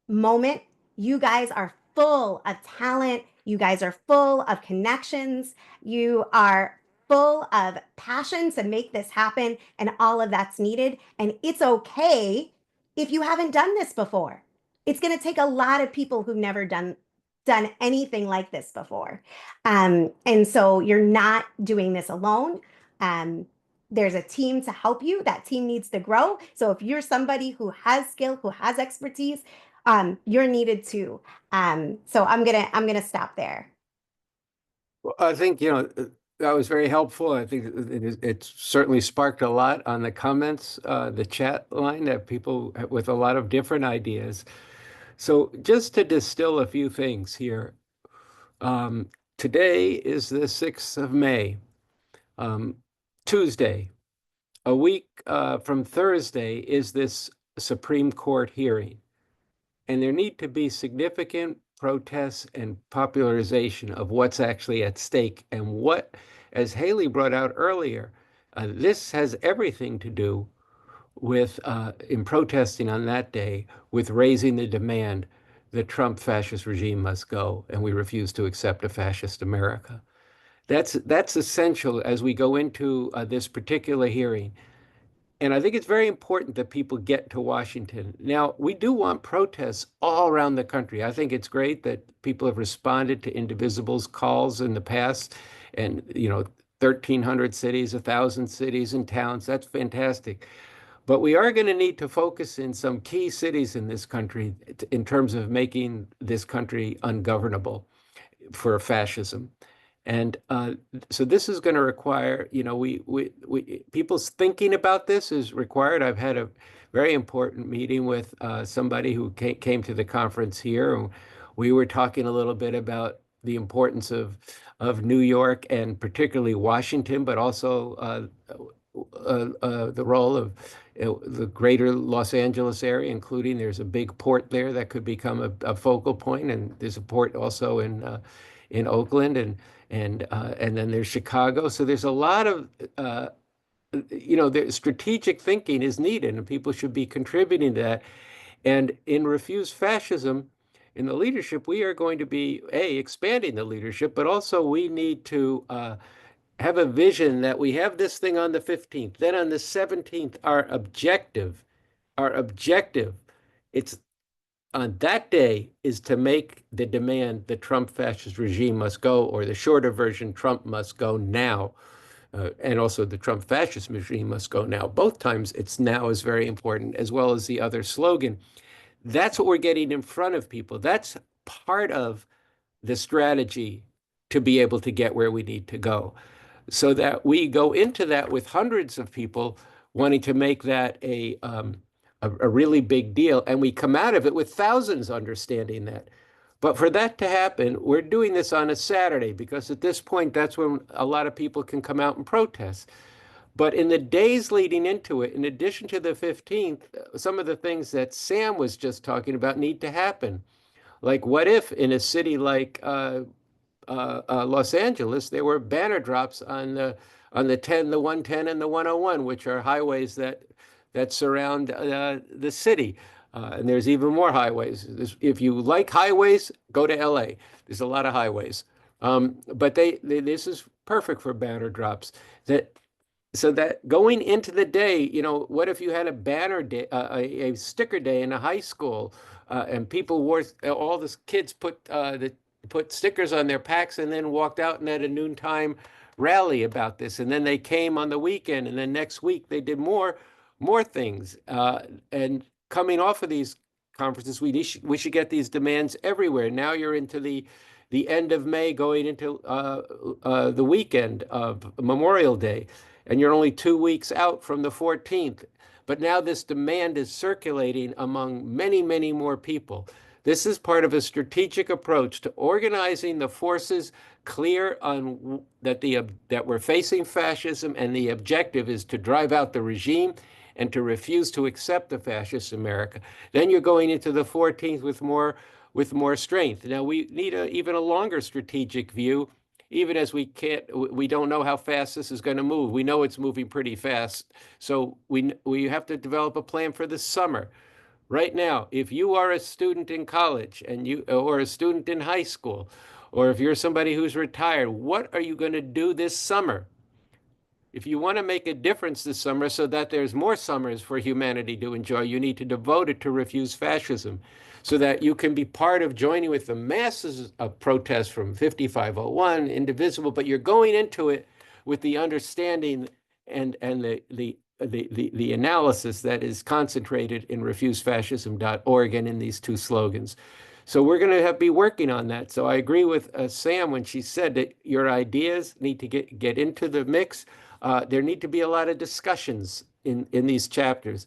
moment. You guys are full of talent. You guys are full of connections. You are full of passion to make this happen, and all of that's needed. And it's okay if you haven't done this before. It's going to take a lot of people who've never done anything like this before. And so you're not doing this alone. There's a team to help you. That team needs to grow. So if you're somebody who has skill, who has expertise, you're needed too. So I'm gonna stop there. Well, I think, you know, that was very helpful. I think it certainly sparked a lot on the comments, the chat line, that people with a lot of different ideas. So just to distill a few things here, today is the 6th of May, Tuesday. A week from Thursday is this Supreme Court hearing. And there need to be significant protests and popularization of what's actually at stake and what, as Haley brought out earlier, this has everything to do with, in protesting on that day, with raising the demand the Trump fascist regime must go, and we refuse to accept a fascist America. That's essential as we go into this particular hearing. And I think it's very important that people get to Washington. Now, we do want protests all around the country. I think it's great that people have responded to Indivisible's calls in the past, and 1,300 cities, 1,000 cities and towns. That's fantastic. But we are going to need to focus in some key cities in this country in terms of making this country ungovernable for fascism. And so this is going to require, people's thinking about this is required. I've had a very important meeting with somebody who came to the conference here, and we were talking a little bit about the importance of New York and particularly Washington, but also the role of the greater Los Angeles area, including there's a big port there that could become a focal point, and there's a port also in Oakland, and then there's Chicago. So there's a lot of strategic thinking is needed, and people should be contributing to that. And in Refuse Fascism, in the leadership, we are going to be expanding the leadership, but also we need to have a vision that we have this thing on the 15th. Then on the 17th, our objective, it's on that day is to make the demand the Trump fascist regime must go, or the shorter version, Trump must go now. And also the Trump fascist regime must go now. Both times it's now is very important, as well as the other slogan. That's what we're getting in front of people. That's part of the strategy to be able to get where we need to go, so that we go into that with hundreds of people wanting to make that a really big deal, and we come out of it with thousands understanding that. But for that to happen, we're doing this on a Saturday, because at this point, that's when a lot of people can come out and protest. But in the days leading into it, in addition to the 15th, some of the things that Sam was just talking about need to happen. Like, what if in a city like Los Angeles, there were banner drops on the 10, the 110, and the 101, which are highways that surround the city. And there's even more highways. If you like highways, go to LA. There's a lot of highways. But this is perfect for banner drops. So that going into the day, what if you had a banner day, a sticker day in a high school, and people all the kids put stickers on their packs and then walked out and had a noontime rally about this. And then they came on the weekend, and then next week they did more things. And coming off of these conferences, we should get these demands everywhere. Now you're into the end of May, going into the weekend of Memorial Day, and you're only 2 weeks out from the 14th. But now this demand is circulating among many, many more people. This is part of a strategic approach to organizing the forces, clear on that we're facing fascism, and the objective is to drive out the regime and to refuse to accept the fascist America. Then you're going into the 14th with more strength. Now we need even a longer strategic view, even as we don't know how fast this is going to move. We know it's moving pretty fast, so we have to develop a plan for the summer. Right now, if you are a student in college or a student in high school, or if you're somebody who's retired, what are you going to do this summer? If you want to make a difference this summer so that there's more summers for humanity to enjoy, you need to devote it to refuse fascism, so that you can be part of joining with the masses of protests from 5501, Indivisible, but you're going into it with the understanding and the analysis that is concentrated in refusefascism.org and in these two slogans. So we're going to be working on that. So I agree with Sam when she said that your ideas need to get into the mix. There need to be a lot of discussions in these chapters.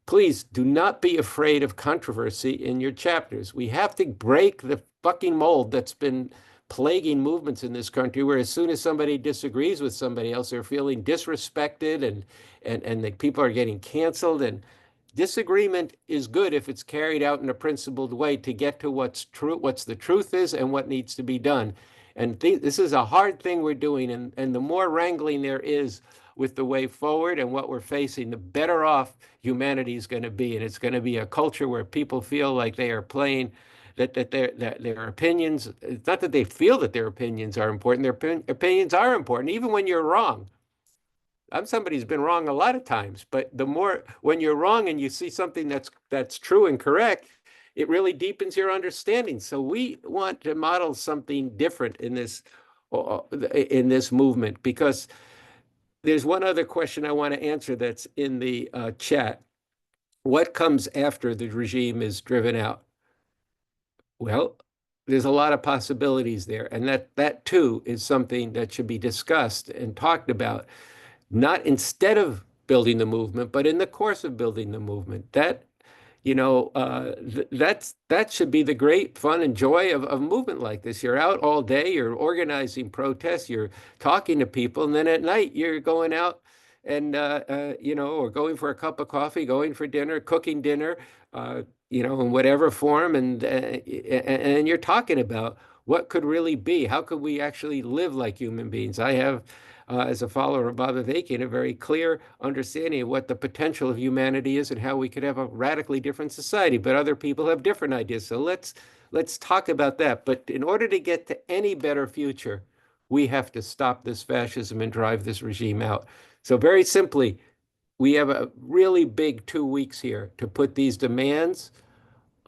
Please do not be afraid of controversy in your chapters. We have to break the fucking mold that's been plaguing movements in this country, where as soon as somebody disagrees with somebody else, they're feeling disrespected, and the people are getting canceled. And Disagreement is good if it's carried out in a principled way to get to what's true, what's the truth is, and what needs to be done. And this is a hard thing we're doing, and the more wrangling there is with the way forward and what we're facing, the better off humanity is going to be. And it's going to be a culture where people feel like they are playing, that their opinions, it's not that they feel that their opinions are important, their opinions are important, even when you're wrong. I'm somebody who's been wrong a lot of times, but the more when you're wrong and you see something that's true and correct, it really deepens your understanding. So we want to model something different in this movement, because there's one other question I want to answer that's in the chat. What comes after the regime is driven out? Well, there's a lot of possibilities there, and that too is something that should be discussed and talked about, not instead of building the movement, but in the course of building the movement. That should be the great fun and joy of a movement like this. You're out all day, you're organizing protests, you're talking to people, and then at night you're going out and or going for a cup of coffee, going for dinner, cooking dinner, in whatever form, and you're talking about what could really be. How could we actually live like human beings? I have, as a follower of Baba Vakian, a very clear understanding of what the potential of humanity is and how we could have a radically different society. But other people have different ideas. So let's talk about that. But in order to get to any better future, we have to stop this fascism and drive this regime out. So very simply, we have a really big 2 weeks here to put these demands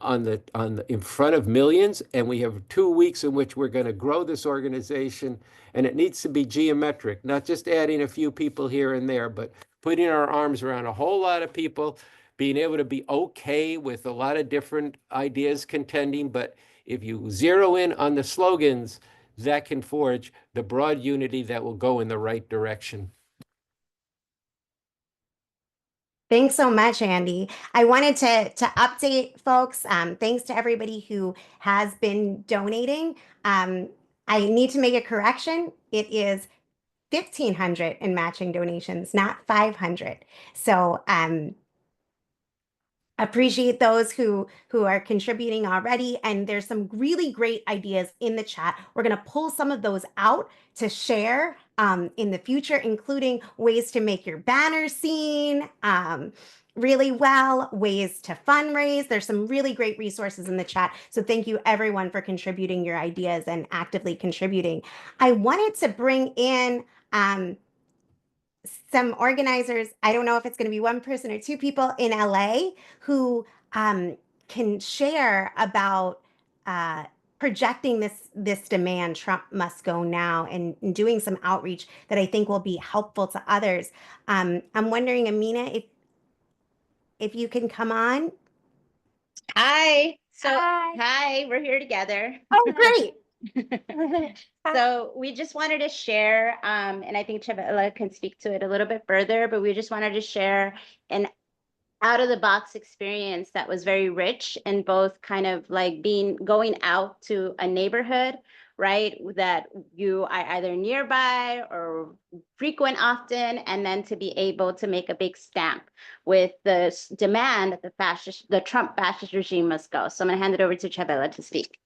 in front of millions, and we have 2 weeks in which we're going to grow this organization, and it needs to be geometric, not just adding a few people here and there, but putting our arms around a whole lot of people, being able to be okay with a lot of different ideas contending. But if you zero in on the slogans, that can forge the broad unity that will go in the right direction. Thanks so much, Andy. I wanted to update folks. Thanks to everybody who has been donating. I need to make a correction. It is 1,500 in matching donations, not 500. So appreciate those who are contributing already, and there's some really great ideas in the chat. We're going to pull some of those out to share in the future, including ways to make your banner seen really well, ways to fundraise. There's some really great resources in the chat. So thank you everyone for contributing your ideas and actively contributing. I wanted to bring in some organizers. I don't know if it's going to be one person or two people in LA who can share about projecting this demand, Trump must go now, and doing some outreach that I think will be helpful to others. I'm wondering, Amina, if you can come on. Hi. Hi. Hi, we're here together. Oh, great. So we just wanted to share, and I think Chavela can speak to it a little bit further, but we just wanted to share an out-of-the-box experience that was very rich in both kind of like going out to a neighborhood, right, that you are either nearby or frequent often, and then to be able to make a big stamp with the demand that the Trump fascist regime must go. So I'm going to hand it over to Chavela to speak.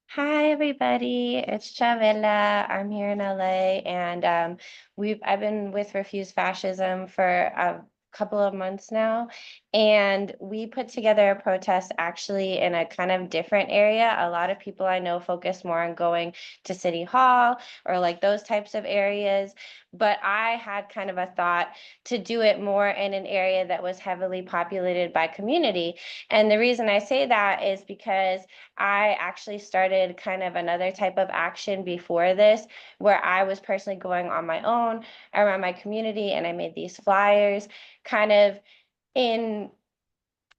Hi, everybody. It's Chavela. I'm here in LA, and I've been with Refuse Fascism for a couple of months now, and we put together a protest actually in a kind of different area. A lot of people I know focus more on going to City Hall or like those types of areas, but I had kind of a thought to do it more in an area that was heavily populated by community. And the reason I say that is because I actually started kind of another type of action before this, where I was personally going on my own around my community, and I made these flyers kind of in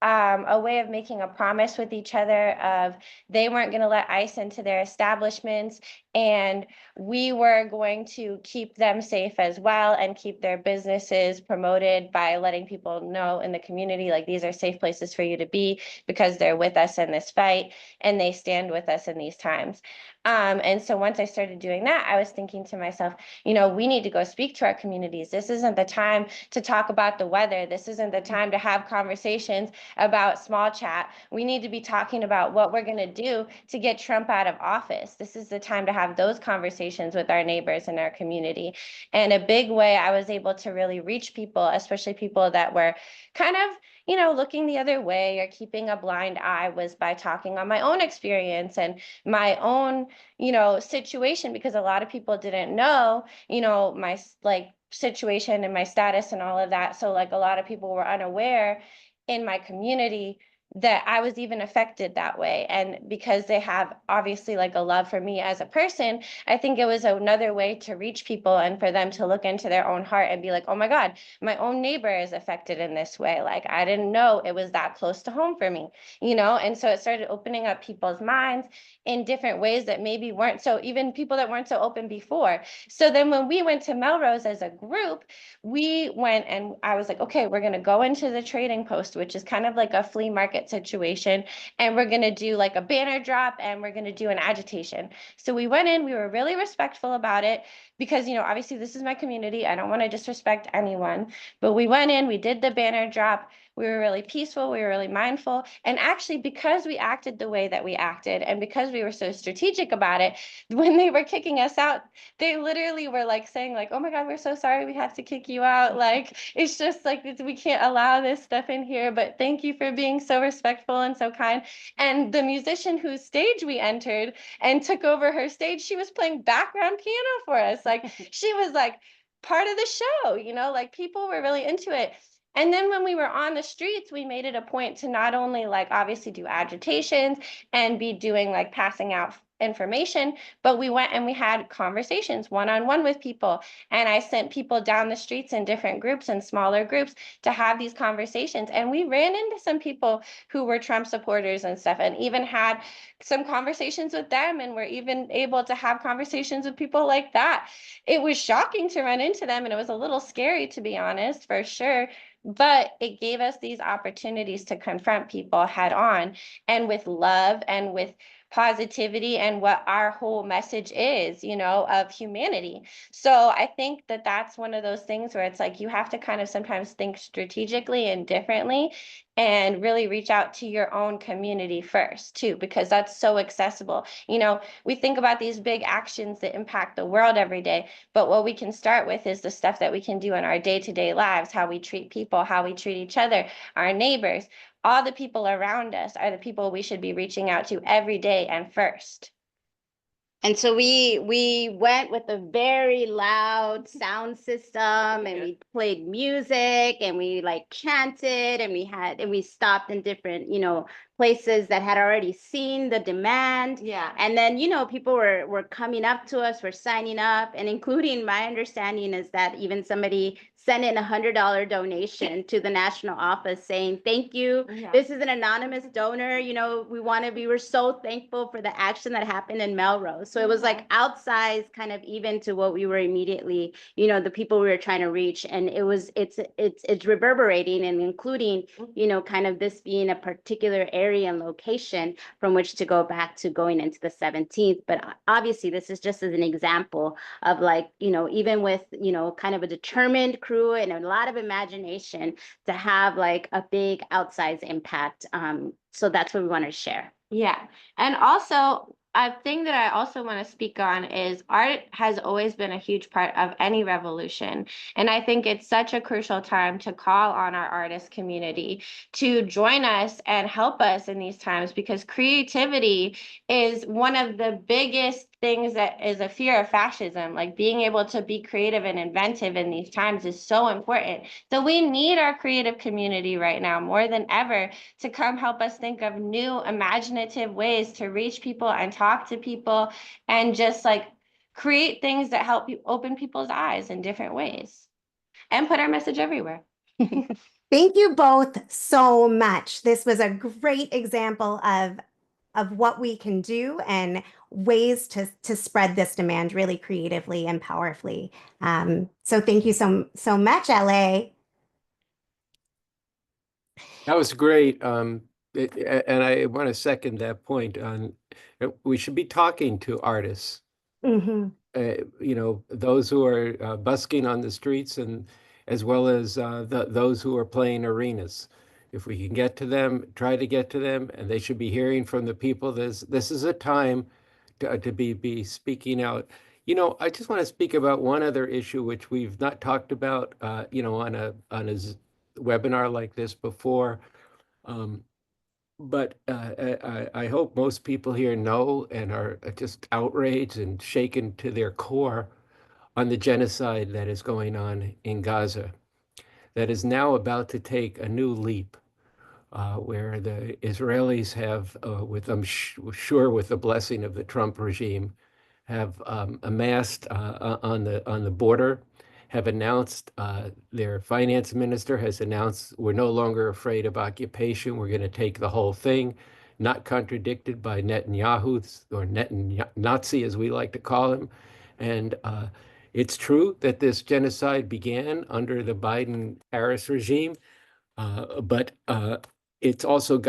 a way of making a promise with each other of they weren't going to let ICE into their establishments, and we were going to keep them safe as well and keep their businesses promoted by letting people know in the community, like, these are safe places for you to be because they're with us in this fight and they stand with us in these times. And so once I started doing that, I was thinking to myself, you know, we need to go speak to our communities. This isn't the time to talk about the weather. This isn't the time to have conversations about small chat. We need to be talking about what we're going to do to get Trump out of office. This is the time to have those conversations with our neighbors in our community. And a big way I was able to really reach people, especially people that were kind of, you know, looking the other way or keeping a blind eye, was by talking on my own experience and my own, you know, situation, because a lot of people didn't know, you know, my like situation and my status and all of that. So like a lot of people were unaware in my community that I was even affected that way. And because they have obviously like a love for me as a person, I think it was another way to reach people and for them to look into their own heart and be like, oh my God, my own neighbor is affected in this way. Like, I didn't know it was that close to home for me, you know? And so it started opening up people's minds in different ways that maybe weren't so, even people that weren't so open before. So then when we went to Melrose as a group, we went and I was like, okay, we're going to go into the trading post, which is kind of like a flea market situation. And we're going to do like a banner drop and we're going to do an agitation. So we went in, we were really respectful about it because, you know, obviously this is my community. I don't want to disrespect anyone, but we went in, we did the banner drop. We were really peaceful. We were really mindful. And actually, because we acted the way that we acted and because we were so strategic about it, when they were kicking us out, they literally were like saying like, oh my God, we're so sorry we have to kick you out. Like, it's just like, we can't allow this stuff in here, but thank you for being so respectful and so kind. And the musician whose stage we entered and took over her stage, she was playing background piano for us. Like, she was like part of the show, you know, like people were really into it. And then when we were on the streets, we made it a point to not only like obviously do agitations and be doing like passing out information, but we went and we had conversations one-on-one with people. And I sent people down the streets in different groups and smaller groups to have these conversations. And we ran into some people who were Trump supporters and stuff, and even had some conversations with them, and were even able to have conversations with people like that. It was shocking to run into them, and it was a little scary, to be honest, for sure. But it gave us these opportunities to confront people head on and with love and with positivity and what our whole message is, you know, of humanity. So I think that that's one of those things where it's like you have to kind of sometimes think strategically and differently and really reach out to your own community first too, because that's so accessible. You know, we think about these big actions that impact the world every day, but what we can start with is the stuff that we can do in our day-to-day lives, how we treat people, how we treat each other, our neighbors. All the people around us are the people we should be reaching out to every day and first. And so we went with a very loud sound system, and we played music, and we like chanted, and we stopped in different, you know, places that had already seen the demand. Yeah. And then, you know, people were coming up to us, were signing up, and including, my understanding is that even somebody sent in $100 donation to the national office saying, thank you. Yeah. This is an anonymous donor. You know, we were so thankful for the action that happened in Melrose. So it was like outsized kind of even to what we were immediately, you know, the people we were trying to reach. And it's reverberating, and including, you know, kind of this being a particular area and location from which to go back to going into the 17th. But obviously this is just as an example of like, you know, even with, you know, kind of a determined crew and a lot of imagination to have like a big outsized impact. So that's what we want to share. Yeah. And also, a thing that I also want to speak on is art has always been a huge part of any revolution. And I think it's such a crucial time to call on our artist community to join us and help us in these times, because creativity is one of the biggest things that is a fear of fascism. Like, being able to be creative and inventive in these times is so important. So we need our creative community right now more than ever to come help us think of new imaginative ways to reach people and talk to people and just like create things that help you open people's eyes in different ways and put our message everywhere. Thank you both so much. This was a great example of what we can do and ways to spread this demand really creatively and powerfully. So thank you so much, LA. That was great. And I want to second that point on we should be talking to artists, Hmm. those who are busking on the streets and as well as those who are playing arenas. If we can get to them, try to get to them, and they should be hearing from the people. This is a time to be speaking out. I just want to speak about one other issue which we've not talked about, on a webinar like this before. But I hope most people here know and are just outraged and shaken to their core on the genocide that is going on in Gaza, that is now about to take a new leap, where the Israelis have, I'm sure with the blessing of the Trump regime, have amassed on the border, have announced, their finance minister has announced, we're no longer afraid of occupation. We're going to take the whole thing, not contradicted by Netanyahu, or Nazi, as we like to call him. And it's true that this genocide began under the Biden-Harris regime, but it's also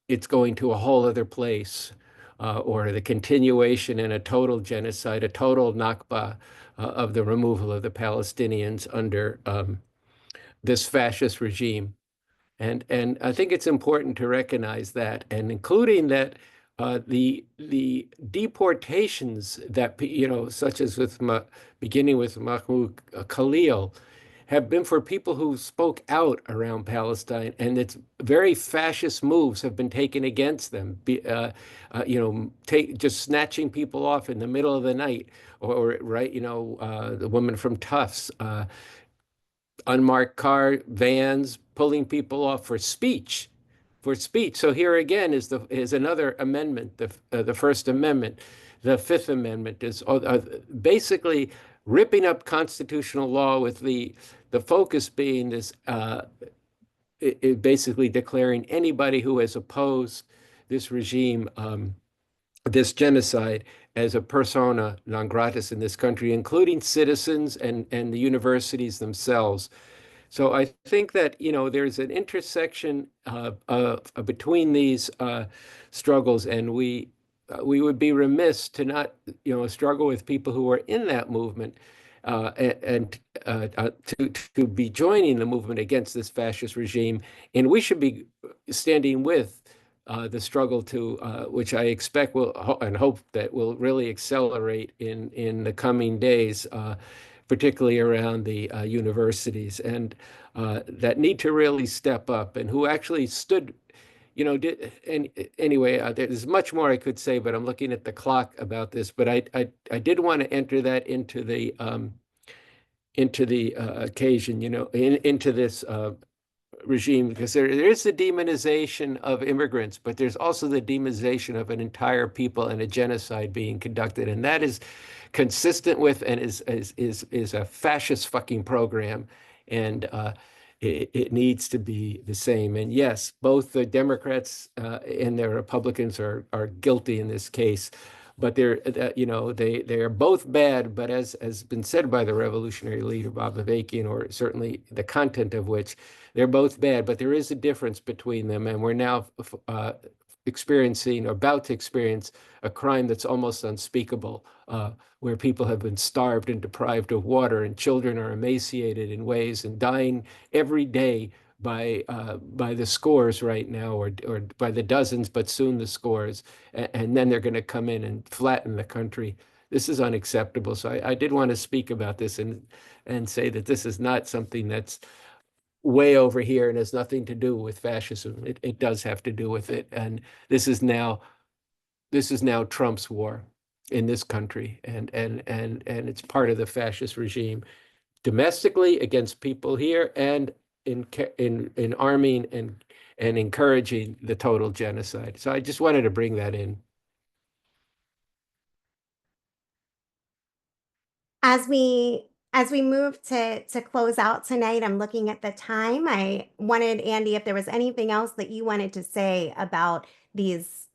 it's going to a whole other place, or the continuation and a total genocide, a total Nakba, of the removal of the Palestinians under this fascist regime. And I think it's important to recognize that, and including that the deportations that, such as beginning with Mahmoud Khalil, have been for people who spoke out around Palestine, and it's very fascist moves have been taken against them. Just snatching people off in the middle of the night, or right, the woman from Tufts, unmarked car vans pulling people off for speech. So here again is another amendment, the First Amendment. The Fifth Amendment is basically ripping up constitutional law, with the focus being this, basically declaring anybody who has opposed this regime, this genocide, as a persona non gratis in this country, including citizens and the universities themselves. So I think that, there's an intersection between these struggles, and we would be remiss to not, struggle with people who are in that movement, and to be joining the movement against this fascist regime. And we should be standing with the struggle which I expect will and hope that will really accelerate in the coming days, particularly around the universities, and that need to really step up, and who actually stood, anyway, there's much more I could say, but I'm looking at the clock about this. But I did want to enter that into the occasion, into this regime, because there is the demonization of immigrants, but there's also the demonization of an entire people and a genocide being conducted, and that is consistent with and is a fascist fucking program, and it needs to be the same. And yes, both the Democrats and the Republicans are guilty in this case, but they are both bad. But as has been said by the revolutionary leader Bob Avakian, or certainly the content of which, they're both bad. But there is a difference between them, and we're now experiencing, or about to experience, a crime that's almost unspeakable, where people have been starved and deprived of water, and children are emaciated in ways and dying every day by the scores right now, or by the dozens, but soon the scores. And then they're going to come in and flatten the country. This is unacceptable. So I did want to speak about this and say that this is not something that's way over here and has nothing to do with fascism. It does have to do with it. And this is now Trump's war in this country, and it's part of the fascist regime, domestically against people here, and in arming and encouraging the total genocide. So I just wanted to bring that in. As we move to close out tonight, I'm looking at the time. I wanted, Andy, if there was anything else that you wanted to say about these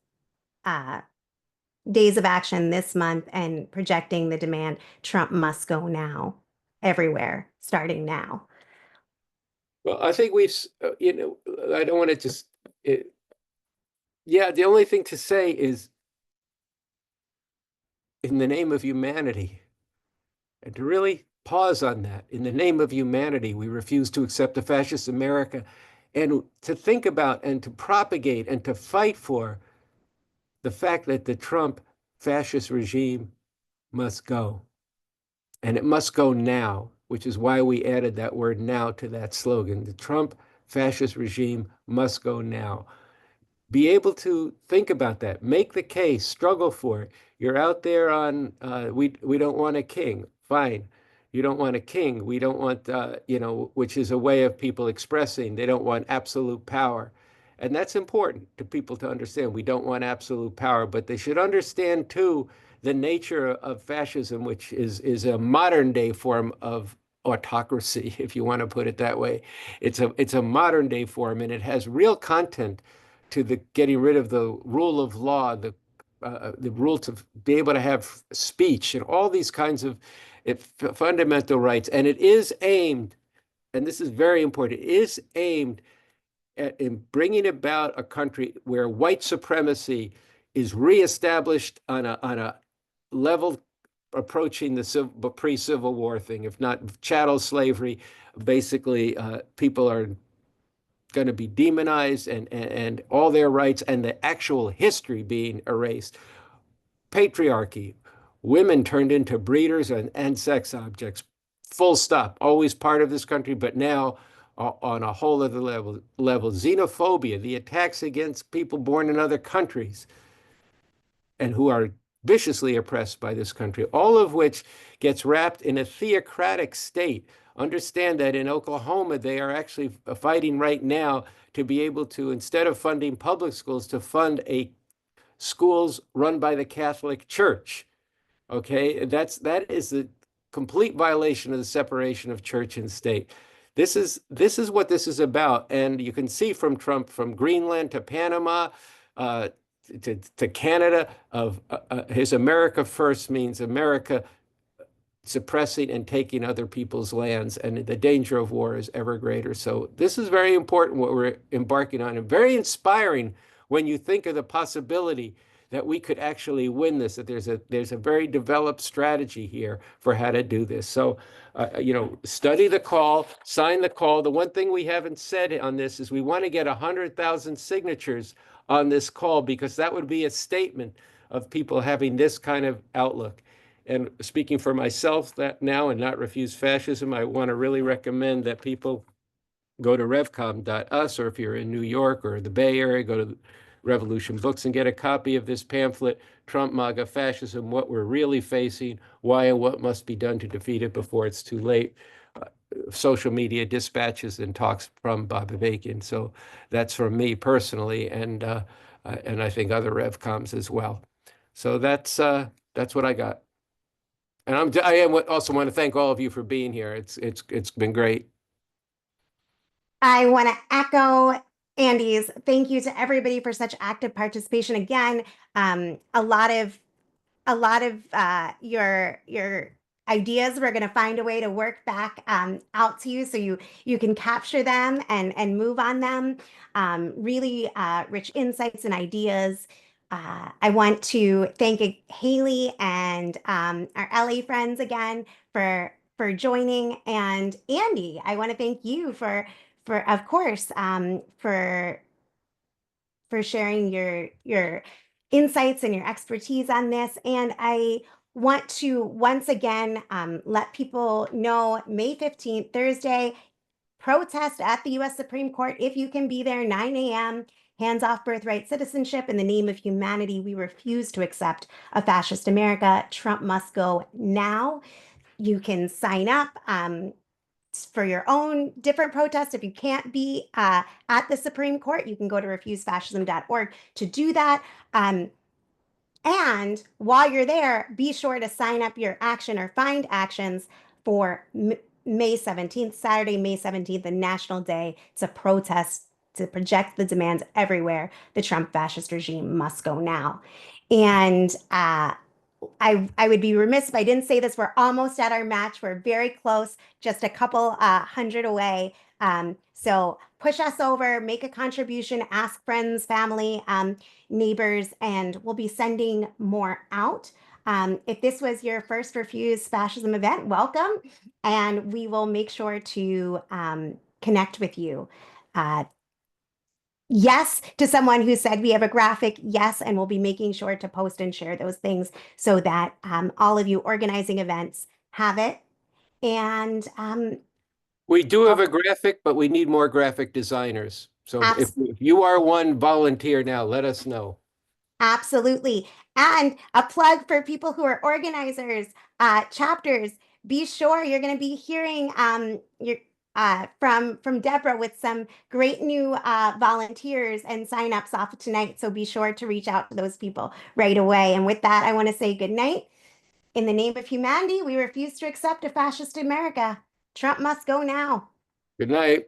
days of action this month and projecting the demand, Trump must go now, everywhere, starting now. Well, I think I don't want to just, yeah, the only thing to say is in the name of humanity, and to really pause on that. In the name of humanity, we refuse to accept a fascist America, and to think about and to propagate and to fight for the fact that the Trump fascist regime must go. And it must go now, which is why we added that word now to that slogan. The Trump fascist regime must go now. Be able to think about that, make the case, struggle for it. You're out there on, we don't want a king. Fine. You don't want a king. We don't want, which is a way of people expressing they don't want absolute power. And that's important to people to understand. We don't want absolute power, but they should understand too the nature of fascism, which is a modern day form of autocracy, if you want to put it that way. It's a modern day form, and it has real content to the getting rid of the rule of law, the rule to be able to have speech and all these kinds of fundamental rights. And it is aimed, and this is very important, it is aimed in bringing about a country where white supremacy is reestablished on a level approaching the pre-Civil War thing, if not chattel slavery. Basically, people are going to be demonized and all their rights and the actual history being erased. Patriarchy, women turned into breeders and sex objects, full stop, always part of this country, but now on a whole other level. Xenophobia, the attacks against people born in other countries and who are viciously oppressed by this country, all of which gets wrapped in a theocratic state. Understand that in Oklahoma, they are actually fighting right now to be able to, instead of funding public schools, to fund schools run by the Catholic Church. Okay, that is a complete violation of the separation of church and state. This is what this is about, and you can see from Trump, from Greenland to Panama, to Canada, of his America First means America suppressing and taking other people's lands, and the danger of war is ever greater. So this is very important, what we're embarking on, and very inspiring when you think of the possibility that we could actually win this, that there's a very developed strategy here for how to do this. So, study the call, sign the call. The one thing we haven't said on this is we want to get 100,000 signatures on this call, because that would be a statement of people having this kind of outlook. And speaking for myself that now and not refuse fascism, I want to really recommend that people go to revcom.us, or if you're in New York or the Bay Area, go to Revolution Books and get a copy of this pamphlet, Trump, MAGA, Fascism, What We're Really Facing, Why and What Must Be Done to Defeat It Before It's Too Late. Social media dispatches and talks from Bob Avakian. So that's from me personally, and I think other Revcoms as well. So that's what I got. And I also want to thank all of you for being here. It's been great. I want to echo Andy's thank you to everybody for such active participation. Again, a lot of your ideas, we're going to find a way to work back out to you so you can capture them and move on them. Really rich insights and ideas. I want to thank Haley and our LA friends again for joining, and Andy, I want to thank you for of course for sharing your insights and your expertise on this. And I want to once again let people know May 15th, Thursday, protest at the U.S. Supreme Court. If you can be there, 9 a.m., hands off birthright citizenship. In the name of humanity, we refuse to accept a fascist America. Trump must go now. You can sign up for your own different protests. If you can't be at the Supreme Court, you can go to refusefascism.org to do that. And while you're there, be sure to sign up your action or find actions for May 17th, Saturday, May 17th, the National Day to protest to project the demands everywhere. The Trump fascist regime must go now. And I would be remiss if I didn't say this. We're almost at our match. We're very close, just a couple hundred away. So push us over, make a contribution, ask friends, family, neighbors, and we'll be sending more out. If this was your first Refuse Fascism event, welcome, and we will make sure to connect with you. Yes, to someone who said we have a graphic, yes, and we'll be making sure to post and share those things so that all of you organizing events have it. And We do have a graphic, but we need more graphic designers. So if you are one, volunteer now, let us know. Absolutely. And a plug for people who are organizers, chapters. Be sure you're going to be hearing from Deborah with some great new volunteers and signups off of tonight. So be sure to reach out to those people right away. And with that, I want to say good night. In the name of humanity, we refuse to accept a fascist America. Trump must go now. Good night.